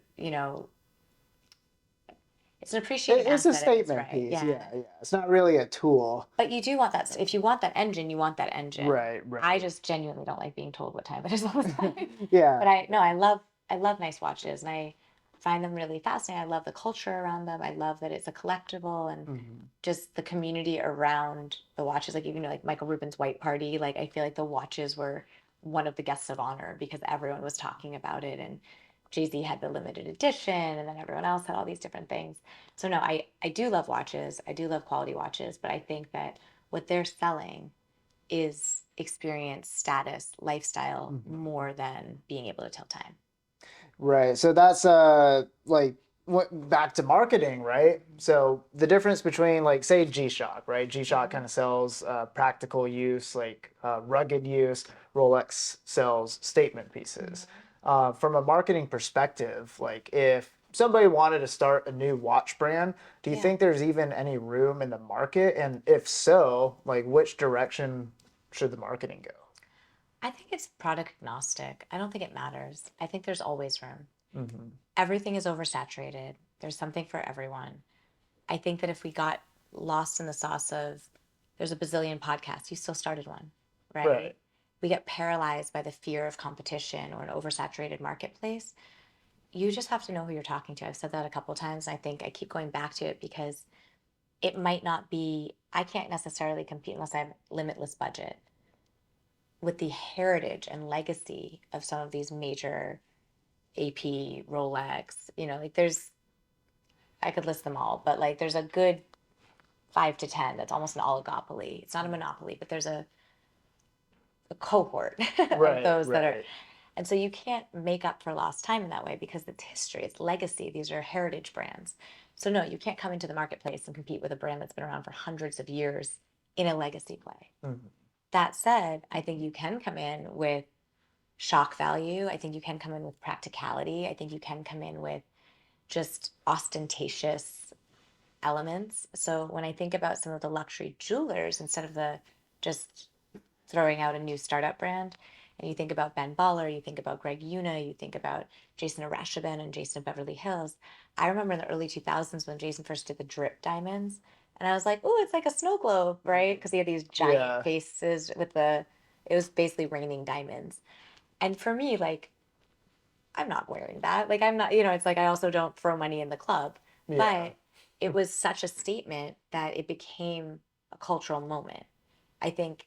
it's an appreciating It's a asset if it's statement right. piece. Yeah. Yeah. It's not really a tool. But you do want that. If you want that engine, you want that engine. Right. I just genuinely don't like being told what time it is all the time. Yeah. But I love nice watches, and find them really fascinating. I love the culture around them. I love that it's a collectible and just the community around the watches. Like even like Michael Rubin's White Party, like I feel like the watches were one of the guests of honor because everyone was talking about it, and Jay-Z had the limited edition, and then everyone else had all these different things. So no, I do love watches. I do love quality watches, but I think that what they're selling is experience, status, lifestyle more than being able to tell time. Right. So that's like what back to marketing, right? So the difference between like say G-Shock, right? G-Shock kind of sells practical use, like rugged use. Rolex sells statement pieces. From a marketing perspective, like if somebody wanted to start a new watch brand, do you think there's even any room in the market? And if so, like which direction should the marketing go? I think it's product agnostic. I don't think it matters. I think there's always room. Mm-hmm. Everything is oversaturated. There's something for everyone. I think that if we got lost in the sauce of there's a bazillion podcasts, you still started one, right? Right. We get paralyzed by the fear of competition or an oversaturated marketplace. You just have to know who you're talking to. I've said that a couple of times. And I think I keep going back to it because it might not be, I can't necessarily compete unless I have limitless budget with the heritage and legacy of some of these major AP, Rolex, like I could list them all, but like there's a good 5 to 10 that's almost an oligopoly. It's not a monopoly, but there's a cohort of those that are. And so you can't make up for lost time in that way because it's history, it's legacy. These are heritage brands. So no, you can't come into the marketplace and compete with a brand that's been around for hundreds of years in a legacy play. That said, I think you can come in with shock value. I think you can come in with practicality. I think you can come in with just ostentatious elements. So when I think about some of the luxury jewelers, instead of the just throwing out a new startup brand, and you think about Ben Baller, you think about Greg Yuna, you think about Jason Arashabin and Jason of Beverly Hills. I remember in the early 2000s when Jason first did the drip diamonds, and I was like, oh, it's like a snow globe, right? Because he had these giant faces with it was basically raining diamonds. And for me, like, I'm not wearing that. Like, I'm not, it's like I also don't throw money in the club. But it was such a statement that it became a cultural moment. I think,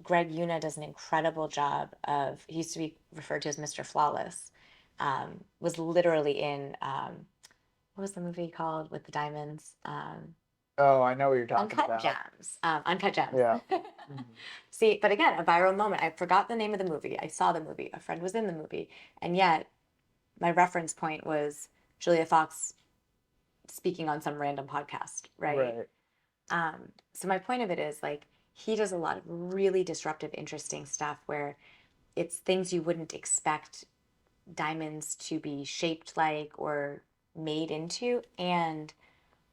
Greg Yuna does an incredible job he used to be referred to as Mr. Flawless, was literally in, what was the movie called with the diamonds? Oh, I know what you're talking Uncut about. Gems. Uncut Gems. Yeah. See, but again, a viral moment. I forgot the name of the movie. I saw the movie. A friend was in the movie. And yet, my reference point was Julia Fox speaking on some random podcast, right? So my point of it is like he does a lot of really disruptive, interesting stuff where it's things you wouldn't expect diamonds to be shaped like or made into, and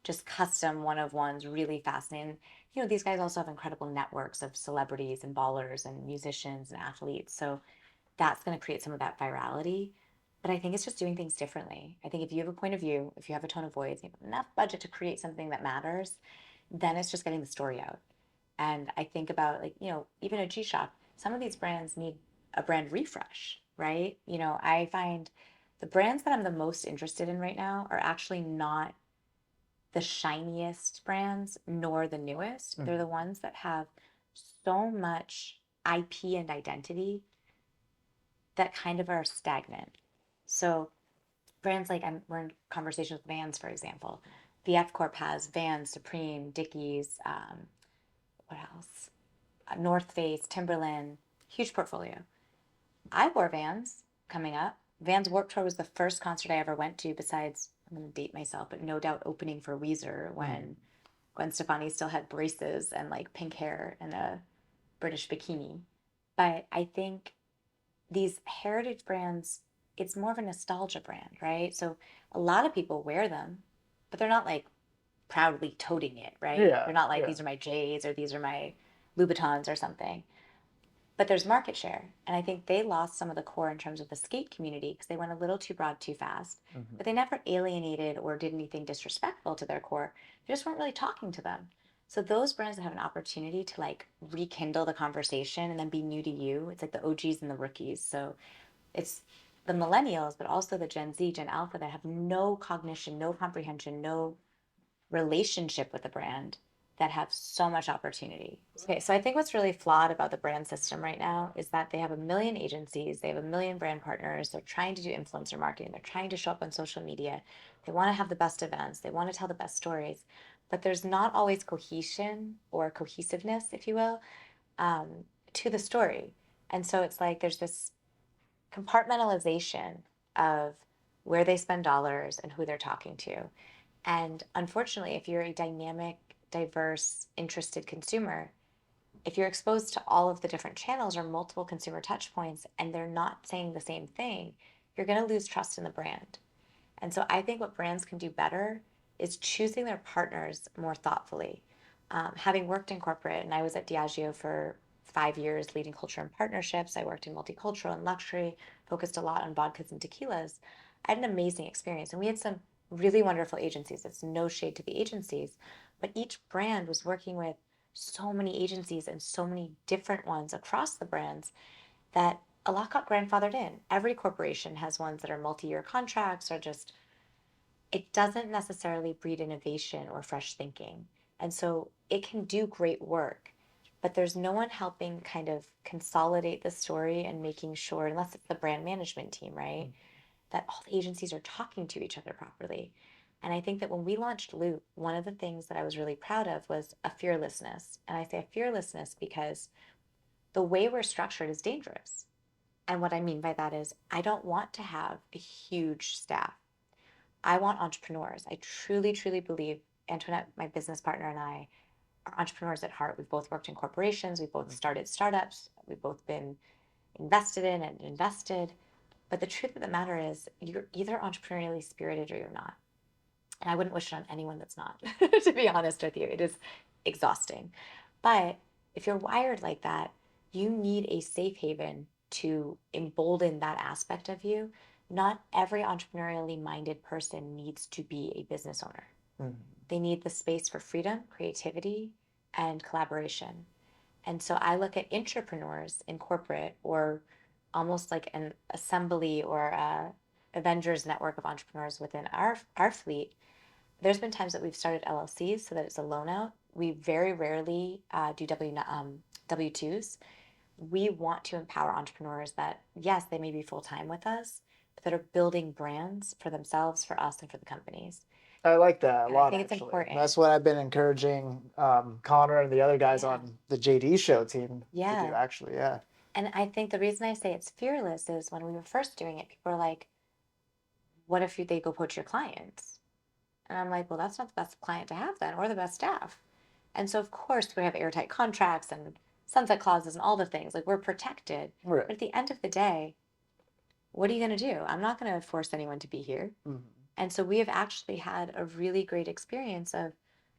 just custom one of ones, really fascinating. These guys also have incredible networks of celebrities and ballers and musicians and athletes. So that's going to create some of that virality. But I think it's just doing things differently. I think if you have a point of view, if you have a tone of voice, you have enough budget to create something that matters, then it's just getting the story out. And I think about like, even a G-Shock, some of these brands need a brand refresh, right? I find the brands that I'm the most interested in right now are actually not the shiniest brands nor the newest. They're the ones that have so much IP and identity that kind of are stagnant. So brands like we're in conversation with Vans, for example. The F Corp has Vans, Supreme, Dickies, what else? North Face, Timberland, huge portfolio. I wore Vans coming up. Vans Warped Tour was the first concert I ever went to besides, I'm going to date myself, but no doubt opening for Weezer when Gwen Stefani still had braces and like pink hair and a British bikini. But I think these heritage brands, it's more of a nostalgia brand, right? So a lot of people wear them, but they're not like proudly toting it, right? They're not like, these are my J's or these are my Louboutins or something. But there's market share. And I think they lost some of the core in terms of the skate community because they went a little too broad too fast. But they never alienated or did anything disrespectful to their core. They just weren't really talking to them. So those brands that have an opportunity to like rekindle the conversation and then be new to you, it's like the OGs and the rookies. So it's the millennials, but also the Gen Z, Gen Alpha that have no cognition, no comprehension, no relationship with the brand that have so much opportunity. Okay, so I think what's really flawed about the brand system right now is that they have a million agencies, they have a million brand partners, they're trying to do influencer marketing, they're trying to show up on social media, they want to have the best events, they want to tell the best stories, but there's not always cohesion or cohesiveness, if you will, um, to the story. And so it's like there's this compartmentalization of where they spend dollars and who they're talking to. And unfortunately, if you're a dynamic, diverse, interested consumer, if you're exposed to all of the different channels or multiple consumer touch points and they're not saying the same thing, you're going to lose trust in the brand. And so I think what brands can do better is choosing their partners more thoughtfully. Having worked in corporate, and I was at Diageo for 5 years leading culture and partnerships, I worked in multicultural and luxury, focused a lot on vodkas and tequilas. I had an amazing experience, and we had some really wonderful agencies. It's no shade to the agencies, but each brand was working with so many agencies and so many different ones across the brands that a lot got grandfathered in. Every corporation has ones that are multi-year contracts or just, it doesn't necessarily breed innovation or fresh thinking. And so it can do great work, but there's no one helping kind of consolidate the story and making sure, unless it's the brand management team, right, that all the agencies are talking to each other properly. And I think that when we launched Loop, one of the things that I was really proud of was a fearlessness. And I say a fearlessness because the way we're structured is dangerous. And what I mean by that is I don't want to have a huge staff. I want entrepreneurs. I truly, truly believe Antoinette, my business partner, and I are entrepreneurs at heart. We've both worked in corporations. We've both started startups. We've both been invested in and invested. But the truth of the matter is you're either entrepreneurially spirited or you're not. And I wouldn't wish it on anyone that's not, to be honest with you. It is exhausting. But if you're wired like that, you need a safe haven to embolden that aspect of you. Not every entrepreneurially minded person needs to be a business owner. Mhm. They need the space for freedom, creativity, and collaboration. And so I look at entrepreneurs in corporate or almost like an assembly or a Avengers network of entrepreneurs within our fleet. There's been times that we've started LLCs so that it's a loan out. We very rarely do W-2s. We want to empower entrepreneurs that, yes, they may be full time with us, but that are building brands for themselves, for us, and for the companies. I like that a And I lot, think it's actually. important. That's what I've been encouraging Connor and the other guys Yeah. on the JD show team to do, Yeah. actually. Yeah. And I think the reason I say it's fearless is when we were first doing it, people were like, what if they go poach your clients? And I'm like, well, that's not the best client to have then, or the best staff. And so, of course, we have airtight contracts and sunset clauses and all the things. Like, we're protected. Right. But at the end of the day, what are you going to do? I'm not going to force anyone to be here. Mhm. And so, we have actually had a really great experience of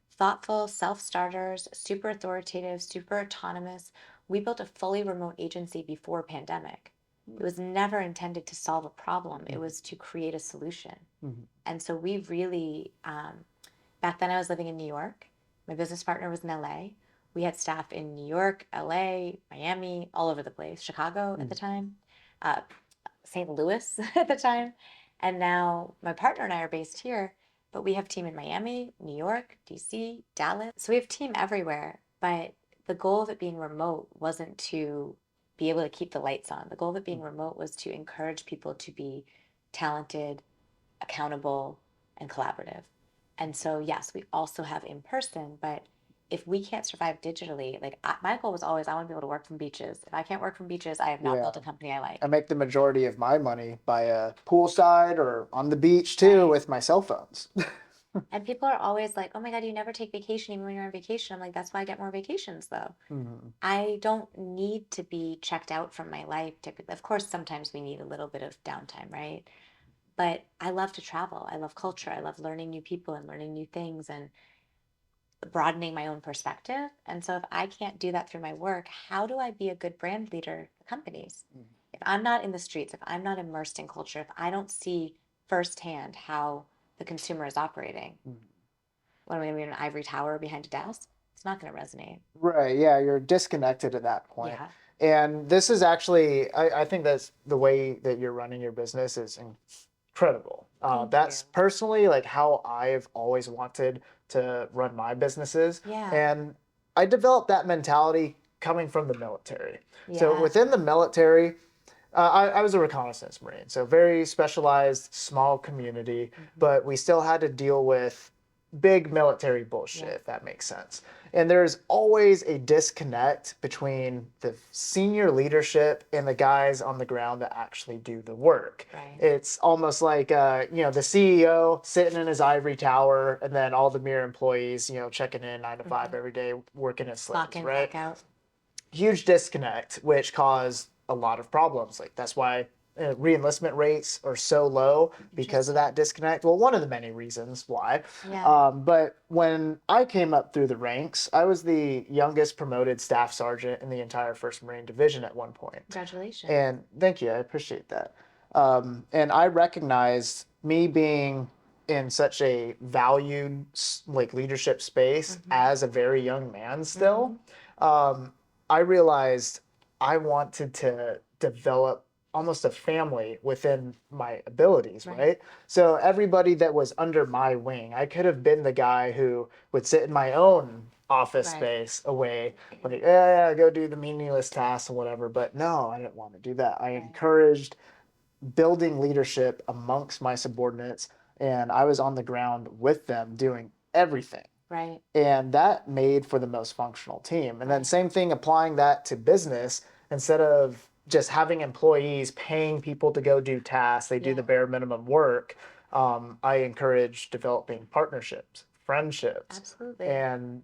thoughtful self starters, super authoritative, super autonomous. We built a fully remote agency before pandemic. It was never intended to solve a problem. It was to create a solution. Mhm. And so we really, back then I was living in New York. My business partner was in LA. We had staff in New York, LA, Miami, all over the place, Chicago at the time, uh, St. Louis at the time. And now my partner and I are based here, but we have team in Miami, New York, DC, Dallas. So we have team everywhere. But the goal of it being remote wasn't to be able to keep the lights on. The goal of it being remote was to encourage people to be talented, accountable, and collaborative. And so, yes, we also have in person, but if we can't survive digitally, like my goal was always, I want to be able to work from beaches. If I can't work from beaches, I have not Yeah. built a company I like. I make the majority of my money by a poolside or on the beach too Right. with my cell phones. And people are always like, oh my God, you never take vacation even when you're on vacation. I'm like, that's why I get more vacations though. Mhm. I don't need to be checked out from my life typically. Of course, sometimes we need a little bit of downtime, right? But I love to travel. I love culture. I love learning new people and learning new things and broadening my own perspective. And so if I can't do that through my work, how do I be a good brand leader for companies? Mhm. If I'm not in the streets, if I'm not immersed in culture, if I don't see firsthand how the consumer is operating, Mhm. what am I going to be in an ivory tower behind a desk? It's not going to resonate. Right. Yeah. You're disconnected at that point. Yeah. And this is actually, I think that's the way that you're running your business is incredible. Thank That's you. personally like how I've always wanted to run my businesses. Yeah. And I developed that mentality coming from the military. So Yeah. within the military, I was a reconnaissance Marine, so very specialized, small community, but we still had to deal with big military bullshit, Yeah. if that makes sense. And there's always a disconnect between the senior leadership and the guys on the ground that actually do the work. Right. It's almost like, the CEO sitting in his ivory tower and then all the mere employees, checking in 9 to 5 every day, working at Clock slings, in, right? clock out. Huge disconnect, which caused a lot of problems. Like that's why reenlistment rates are so low because of that disconnect. Well, one of the many reasons why. Yeah. But when I came up through the ranks, I was the youngest promoted staff sergeant in the entire 1st Marine Division at one point. Congratulations. And thank you, I appreciate that. And I recognized me being in such a valued like leadership space as a very young man still. I realized I wanted to develop almost a family within my abilities, right? So everybody that was under my wing, I could have been the guy who would sit in my own office Right. space away, like, yeah, go do the meaningless tasks or whatever. But no, I didn't want to do that. I encouraged building leadership amongst my subordinates, and I was on the ground with them doing everything. Right. And that made for the most functional team. And then same thing applying that to business, instead of just having employees paying people to go do tasks, they do the bare minimum work. I encourage developing partnerships, friendships. Absolutely. And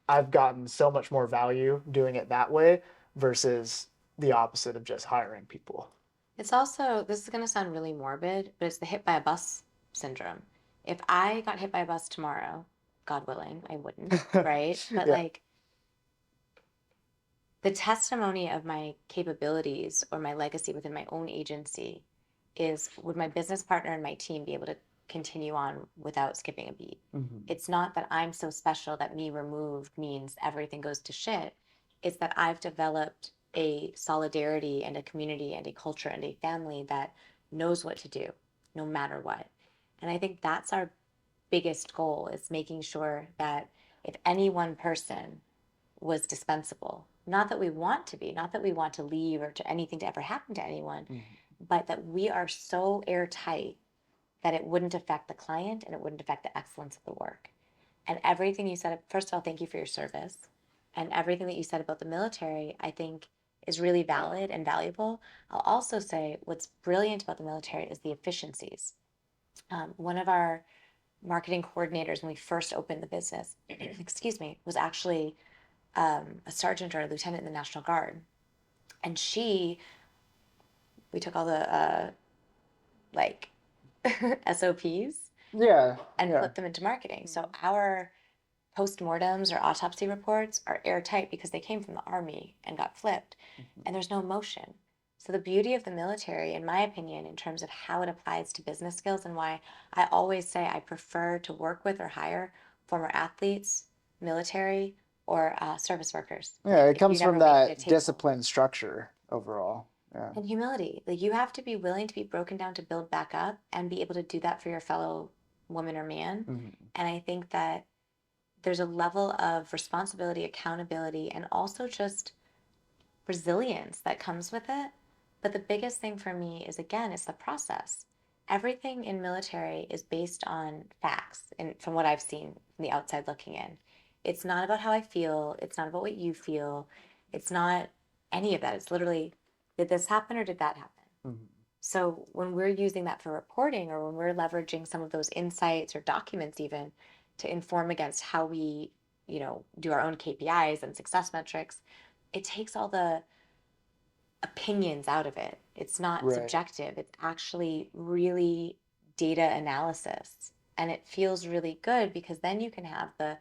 I've gotten so much more value doing it that way versus the opposite of just hiring people. It's also, this is going to sound really morbid, but it's the hit by a bus syndrome. If I got hit by a bus tomorrow, God willing, I wouldn't, right? But Yeah. like the testimony of my capabilities or my legacy within my own agency is, would my business partner and my team be able to continue on without skipping a beat? It's not that I'm so special that me removed means everything goes to shit. It's that I've developed a solidarity and a community and a culture and a family that knows what to do no matter what. And I think that's our biggest goal, is making sure that if any one person was dispensable, not that we want to be, not that we want to leave or to anything to ever happen to anyone, but that we are so airtight that it wouldn't affect the client and it wouldn't affect the excellence of the work. And everything you said, first of all, thank you for your service. And everything that you said about the military, I think is really valid and valuable. I'll also say what's brilliant about the military is the efficiencies. One of our marketing coordinators, when we first opened the business, excuse me, was actually a sergeant or a lieutenant in the National Guard. And we took all the like SOPs Yeah. and flipped them into marketing. So our postmortems or autopsy reports are airtight because they came from the Army and got flipped, and there's no emotion. So the beauty of the military, in my opinion, in terms of how it applies to business skills, and why I always say I prefer to work with or hire former athletes, military, or service workers. Yeah, Like, it if you comes never from make it a that table. discipline structure overall. Yeah. And humility. Like, you have to be willing to be broken down to build back up and be able to do that for your fellow woman or man. And I think that there's a level of responsibility, accountability, and also just resilience that comes with it. But the biggest thing for me is, again, it's the process. Everything in military is based on facts, and from what I've seen from the outside looking in. It's not about how I feel. It's not about what you feel. It's not any of that. It's literally, did this happen or did that happen? So when we're using that for reporting, or when we're leveraging some of those insights or documents even to inform against how we, do our own KPIs and success metrics, it takes all the opinions out of it. It's not subjective. It's actually really data analysis. And it feels really good because then you can have the,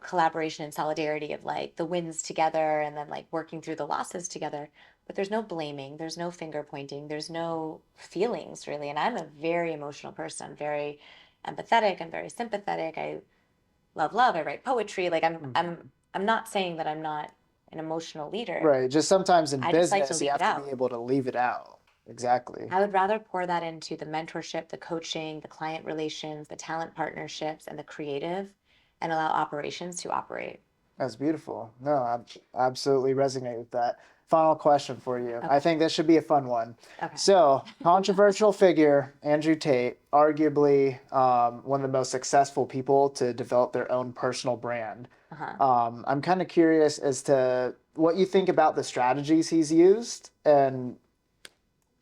collaboration and solidarity of like the wins together and then like working through the losses together. But there's no blaming, there's no finger pointing, there's no feelings really. And I'm a very emotional person. I'm very empathetic, I'm very sympathetic. I love, I write poetry. Like I'm not saying that I'm not an emotional leader, Right. Just sometimes in I just like to business, you leave have it to out. be able to leave it out. Exactly. I would rather pour that into the mentorship, the coaching, the client relations, the talent partnerships, and the creative, and allow operations to operate. That's beautiful. No, I absolutely resonate with that. Final question for you. Okay. I think this should be a fun one. Okay. So, controversial figure, Andrew Tate, arguably one of the most successful people to develop their own personal brand. I'm kind of curious as to what you think about the strategies he's used. And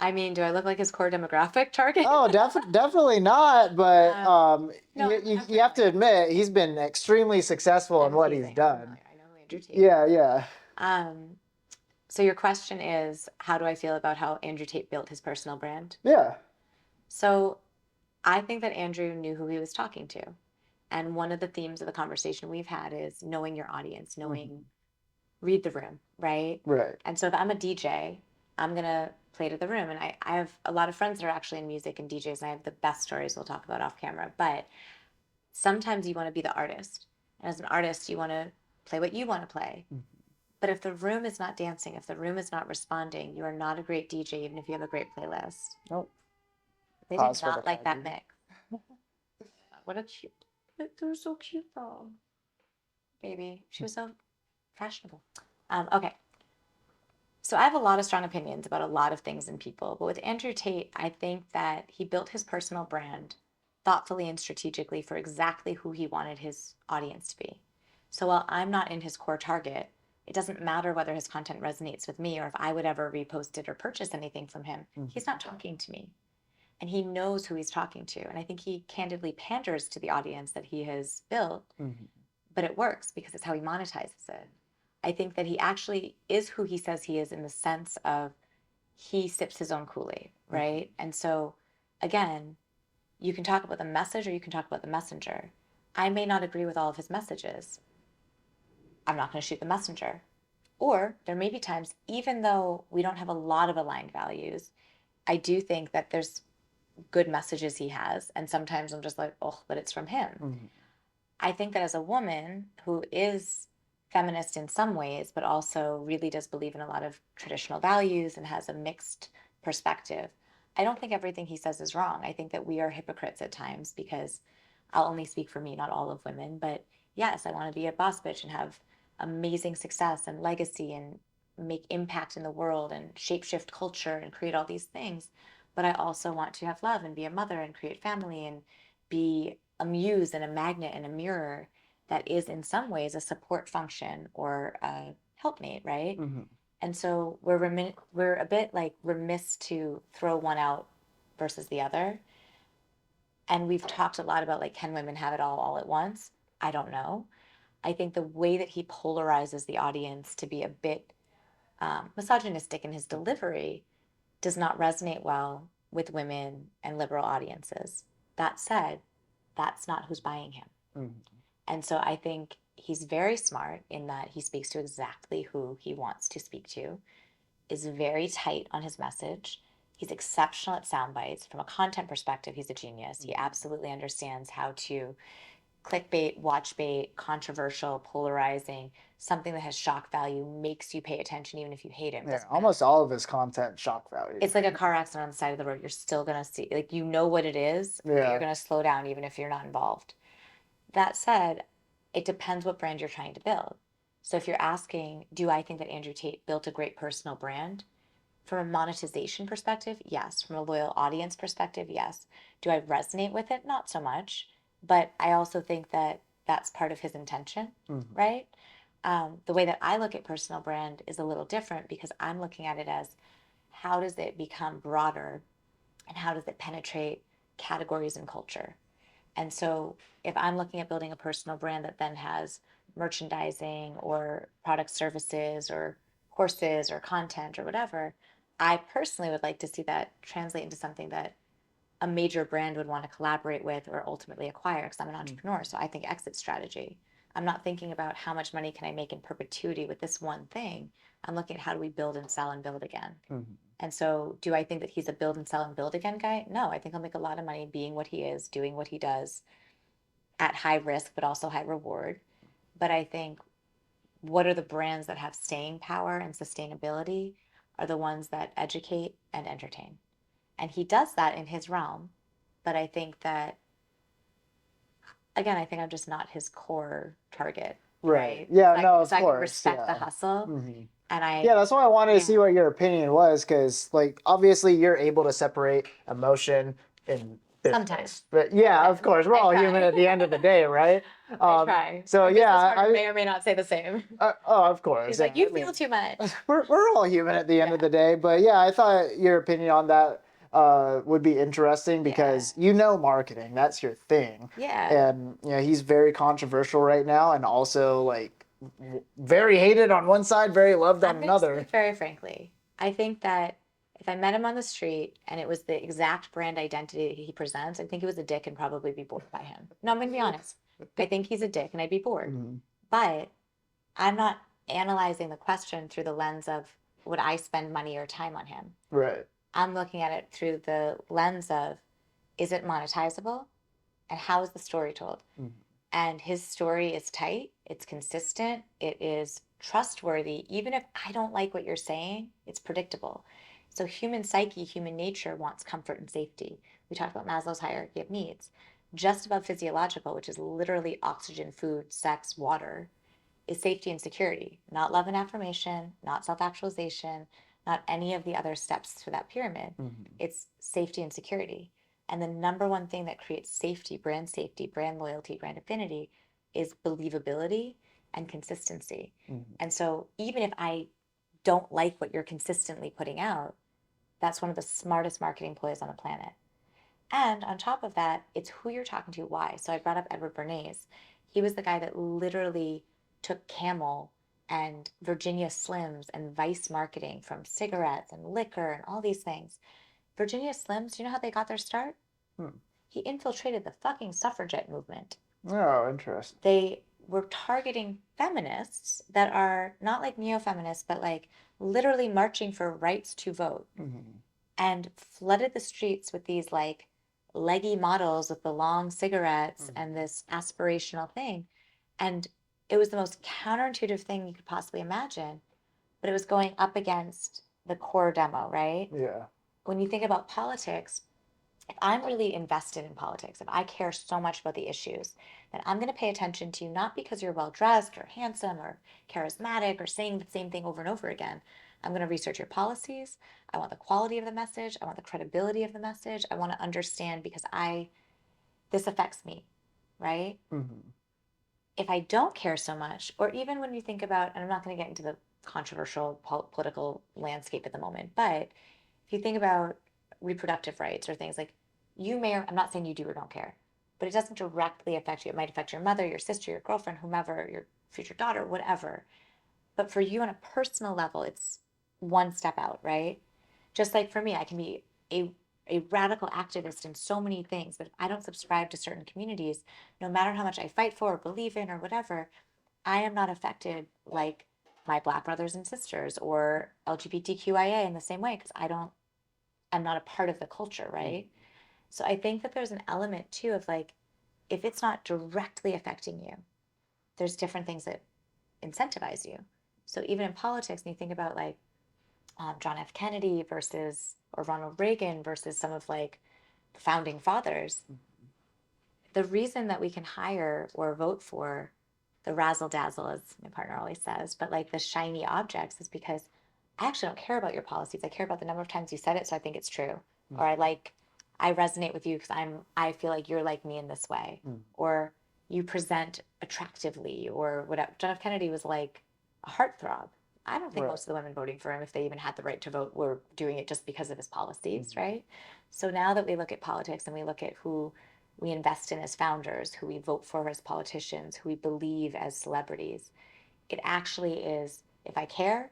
I mean, do I look like his core demographic target? oh, definitely not. But No, you have to admit he's been extremely successful in I'm what he's teasing. I'm done. familiar. I know who Andrew Tate. Yeah. So your question is, how do I feel about how Andrew Tate built his personal brand? Yeah. So I think that Andrew knew who he was talking to. And one of the themes of the conversation we've had is knowing your audience, knowing, read the room, right? Right. And so if I'm a DJ, I'm going to play to the room. And I have a lot of friends that are actually in music and DJs, and I have the best stories we'll talk about off camera. But sometimes you want to be the artist. And as an artist, you want to play what you want to play. But if the room is not dancing, if the room is not responding, you are not a great DJ, even if you have a great playlist. Nope. They Pause did for not the like that clapping. mix. What a cute. They're so cute though. Baby. She was so fashionable. Okay. So I have a lot of strong opinions about a lot of things and people, but with Andrew Tate, I think that he built his personal brand thoughtfully and strategically for exactly who he wanted his audience to be. So while I'm not in his core target, it doesn't matter whether his content resonates with me or if I would ever repost it or purchase anything from him. He's not talking to me. And he knows who he's talking to. And I think he candidly panders to the audience that he has built, but it works because it's how he monetizes it. I think that he actually is who he says he is in the sense of he sips his own Kool-Aid, right? And so, again, you can talk about the message or you can talk about the messenger. I may not agree with all of his messages. I'm not going to shoot the messenger. Or there may be times, even though we don't have a lot of aligned values, I do think that there's good messages he has. And sometimes I'm just like, oh, but it's from him. I think that as a woman who is feminist in some ways, but also really does believe in a lot of traditional values and has a mixed perspective, I don't think everything he says is wrong. I think that we are hypocrites at times because I'll only speak for me, not all of women. But yes, I want to be a boss bitch and have amazing success and legacy and make impact in the world and shapeshift culture and create all these things. But I also want to have love and be a mother and create family and be a muse and a magnet and a mirror that is in some ways a support function or a helpmate, right? And so we're a bit like remiss to throw one out versus the other. And we've talked a lot about like, can women have it all at once? I don't know. I think the way that he polarizes the audience to be a bit misogynistic in his delivery does not resonate well with women and liberal audiences. That said, that's not who's buying him. And so I think he's very smart in that he speaks to exactly who he wants to speak to, is very tight on his message. He's exceptional at sound bites. From a content perspective, he's a genius. He absolutely understands how to clickbait, watch bait, controversial, polarizing, something that has shock value, makes you pay attention even if you hate him. Yeah, almost all of his content shock value. It's like a car accident on the side of the road. You're still going to see, like, you know what it is, but Yeah. you're going to slow down even if you're not involved. That said, it depends what brand you're trying to build. So if you're asking, do I think that Andrew Tate built a great personal brand? From a monetization perspective, yes. From a loyal audience perspective, yes. Do I resonate with it? Not so much. But I also think that that's part of his intention, right? The way that I look at personal brand is a little different because I'm looking at it as how does it become broader and how does it penetrate categories and culture? And so if I'm looking at building a personal brand that then has merchandising or product services or courses or content or whatever, I personally would like to see that translate into something that a major brand would want to collaborate with or ultimately acquire because I'm an entrepreneur. So I think exit strategy. I'm not thinking about how much money can I make in perpetuity with this one thing. I'm looking at how do we build and sell and build again. And so do I think that he's a build and sell and build again guy? No, I think he'll make a lot of money being what he is, doing what he does at high risk, but also high reward. But I think what are the brands that have staying power and sustainability are the ones that educate and entertain. And he does that in his realm. But I think that, again, I think I'm just not his core target. Right. Yeah, So no, I, of so I can course. respect the Yeah. hustle. Mhm. And Yeah, that's why I wanted to see yeah. what your opinion was, because like obviously you're able to separate emotion and business. Sometimes. But yeah, of course, we're I all try. human at the end of the day, right? I try. So My yeah, business partner may or may not say the same. oh, of course. He's Yeah, like, you I mean, feel too much. we're all human at the end of the day. But yeah, I thought your opinion on that would be interesting because you know marketing, that's your thing. Yeah. And you know, he's very controversial right now and also like very hated on one side, very loved on I'm going to another. speak very frankly. I think that if I met him on the street and it was the exact brand identity he presents, I think he was a dick and probably be bored by him. No, I'm going to be honest. I think he's a dick and I'd be bored. Mhm. But I'm not analyzing the question through the lens of would I spend money or time on him? Right. I'm looking at it through the lens of is it monetizable and how is the story told? Mhm. And his story is tight, it's consistent, it is trustworthy. Even if I don't like what you're saying, it's predictable. So, human psyche, human nature wants comfort and safety. We talked about Maslow's hierarchy of needs. Just above physiological, which is literally oxygen, food, sex, water, is safety and security, not love and affirmation, not self actualization, not any of the other steps to that pyramid. Mhm. It's safety and security. And the number one thing that creates safety, brand loyalty, brand affinity is believability and consistency. Mhm. And so even if I don't like what you're consistently putting out, that's one of the smartest marketing ploys on the planet. And on top of that, it's who you're talking to, why. So I brought up Edward Bernays. He was the guy that literally took Camel and Virginia Slims and Vice marketing from cigarettes and liquor and all these things. Virginia Slims, you know how they got their start? Hmm. He infiltrated the fucking suffragette movement. Oh, interesting. They were targeting feminists that are not like neo-feminists, but like literally marching for rights to vote, Mhm. and flooded the streets with these like leggy models with the long cigarettes Mhm. and this aspirational thing. And it was the most counterintuitive thing you could possibly imagine, but it was going up against the core demo, right? Yeah. When you think about politics, if I'm really invested in politics, if I care so much about the issues, then I'm going to pay attention to you not because you're well dressed or handsome or charismatic or saying the same thing over and over again. I'm going to research your policies. I want the quality of the message. I want the credibility of the message. I want to understand because this affects me, right? Mhm. If I don't care so much, or even when you think about, and I'm not going to get into the controversial political landscape at the moment, but if you think about reproductive rights or things like you may, or I'm not saying you do or don't care, but it doesn't directly affect you. It might affect your mother, your sister, your girlfriend, whomever, your future daughter, whatever. But for you on a personal level, it's one step out, right? Just like for me, I can be a a radical activist in so many things, but if I don't subscribe to certain communities, no matter how much I fight for or believe in or whatever, I am not affected like my black brothers and sisters or LGBTQIA in the same way because I'm not a part of the culture, right? So I think that there's an element too of like, if it's not directly affecting you, there's different things that incentivize you. So even in politics, when you think about like John F. Kennedy versus or Ronald Reagan versus some of like the founding fathers, the reason that we can hire or vote for the razzle dazzle, as my partner always says, but like the shiny objects is because I actually don't care about your policies. I care about the number of times you said it, so I think it's true. Or I resonate with you because I feel like you're like me in this way. Or you present attractively, or whatever. John F. Kennedy was like a heartthrob. I don't think Right. most of the women voting for him, if they even had the right to vote, were doing it just because of his policies, right? So now that we look at politics and we look at who we invest in as founders, who we vote for as politicians, who we believe as celebrities, it actually is if I care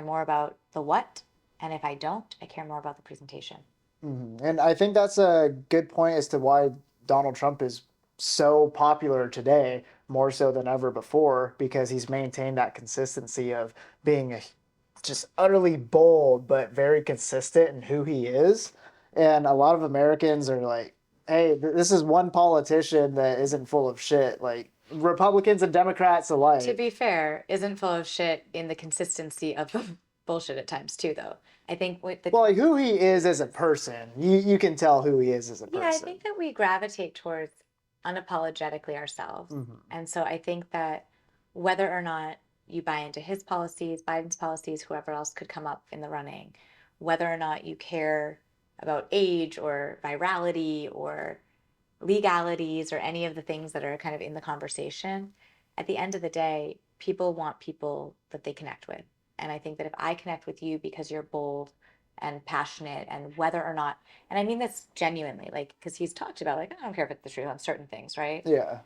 more about the what, and if I don't, I care more about the presentation. Mhm. And I think that's a good point as to why Donald Trump is so popular today, more so than ever before, because he's maintained that consistency of being just utterly bold, but very consistent in who he is. And a lot of Americans are like, hey, this is one politician that isn't full of shit. Like, Republicans and Democrats alike. To be fair, isn't full of shit in the consistency of the bullshit at times too, though. I think with the Well, like who he is as a person, you can tell who he is as a person. yeah, I think that we gravitate towards unapologetically ourselves. And so I think that whether or not you buy into his policies, Biden's policies, whoever else could come up in the running, whether or not you care about age or virality or legalities or any of the things that are kind of in the conversation, at the end of the day, people want people that they connect with. And I think that if I connect with you because you're bold and passionate, and whether or not, and I mean this genuinely, like, because he's talked about, like, I don't care if it's the truth on certain things, right? Yeah.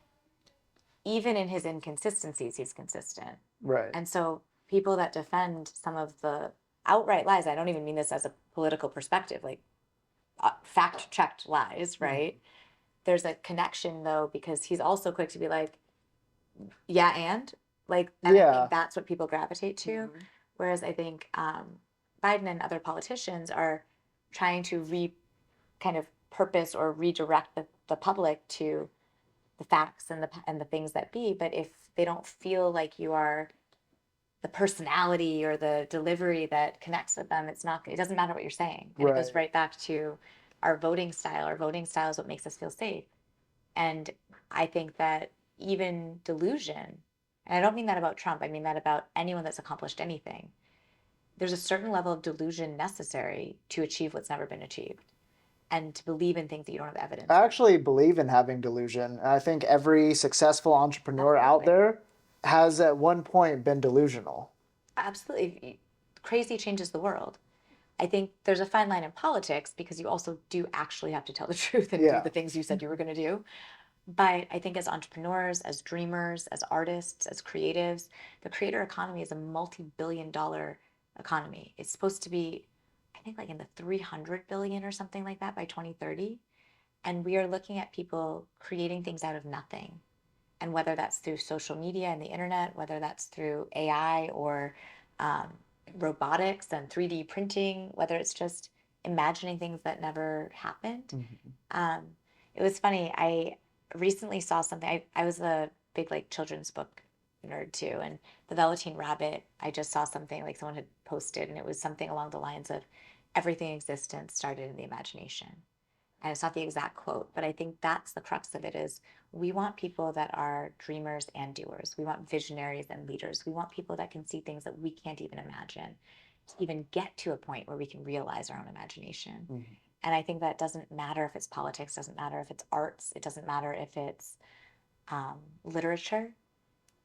Even in his inconsistencies, he's consistent. Right. And so people that defend some of the outright lies, I don't even mean this as a political perspective, like fact checked lies, right? There's a connection though, because he's also quick to be like, yeah, and like, and I think that's what people gravitate to. Whereas I think Biden and other politicians are trying to kind of purpose or redirect the public to the facts and the things that be. But if they don't feel like you are the personality or the delivery that connects with them, it doesn't matter what you're saying. And it goes right back to our voting style. Our voting style is what makes us feel safe. And I think that even delusion, and I don't mean that about Trump, I mean that about anyone that's accomplished anything, there's a certain level of delusion necessary to achieve what's never been achieved and to believe in things that you don't have evidence I for. actually believe in having delusion. I think every successful entrepreneur out there has at one point been delusional. Absolutely. Crazy changes the world. I think there's a fine line in politics because you also do actually have to tell the truth and do the things you said you were going to do. But I think as entrepreneurs, as dreamers, as artists, as creatives, the creator economy is a multi-billion-dollar economy. It's supposed to be, I think, like in the 300 billion or something like that by 2030. And we are looking at people creating things out of nothing. And whether that's through social media and the internet, whether that's through AI or robotics and 3D printing, whether it's just imagining things that never happened. It was funny. I recently saw something. I was a big like children's book nerd too, and the Velveteen Rabbit. I just saw something like someone had posted, and it was something along the lines of everything in existence started in the imagination. And it's not the exact quote, but I think that's the crux of it is we want people that are dreamers and doers. We want visionaries and leaders. We want people that can see things that we can't even imagine to even get to a point where we can realize our own imagination. And I think that doesn't matter if it's politics, doesn't matter if it's arts, it doesn't matter if it's literature.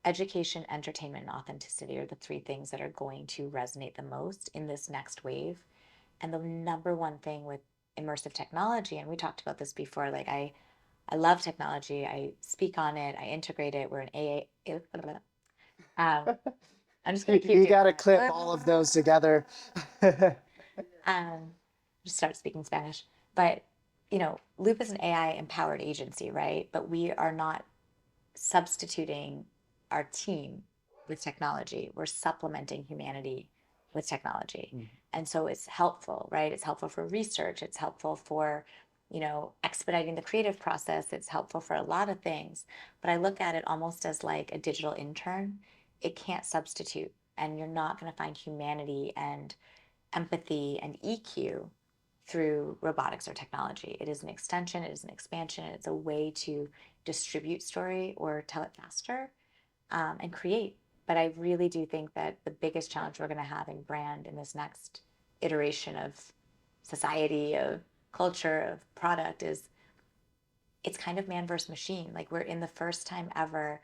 Education, entertainment, and authenticity are the three things that are going to resonate the most in this next wave. And the number one thing with immersive technology, and we talked about this before, like I love technology, I speak on it, I integrate it, we're an AA. I'm just gonna keep You got to clip all of those together. Just start speaking Spanish. But Loop is an AI empowered agency, right? But we are not substituting our team with technology. We're supplementing humanity with technology. And so it's helpful, right? It's helpful for research. It's helpful for, expediting the creative process. It's helpful for a lot of things. But I look at it almost as like a digital intern. It can't substitute. And you're not going to find humanity and empathy and EQ through robotics or technology. It is an extension, it is an expansion, it's a way to distribute story or tell it faster and create. But I really do think that the biggest challenge we're going to have in brand in this next iteration of society, of culture, of product is it's kind of man versus machine. Like we're in the first time ever,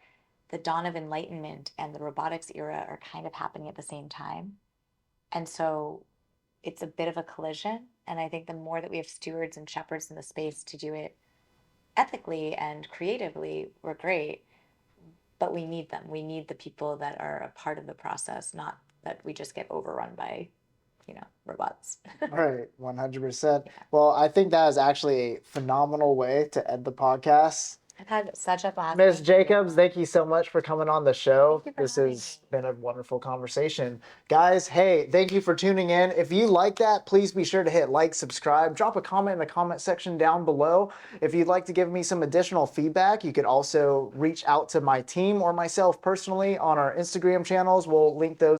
the dawn of enlightenment and the robotics era are kind of happening at the same time. And so it's a bit of a collision. And I think the more that we have stewards and shepherds in the space to do it ethically and creatively, we're great. But we need them. We need the people that are a part of the process, not that we just get overrun by, robots. Right, 100%. Well, I think that is actually a phenomenal way to end the podcast. I've had such a blast. Ms. Thank Jacobs, you. thank you so much for coming on the show. Thank you for This having has been a wonderful conversation. Guys, hey, thank you for tuning in. If you like that, please be sure to hit like, subscribe, drop a comment in the comment section down below. If you'd like to give me some additional feedback, you could also reach out to my team or myself personally on our Instagram channels. We'll link those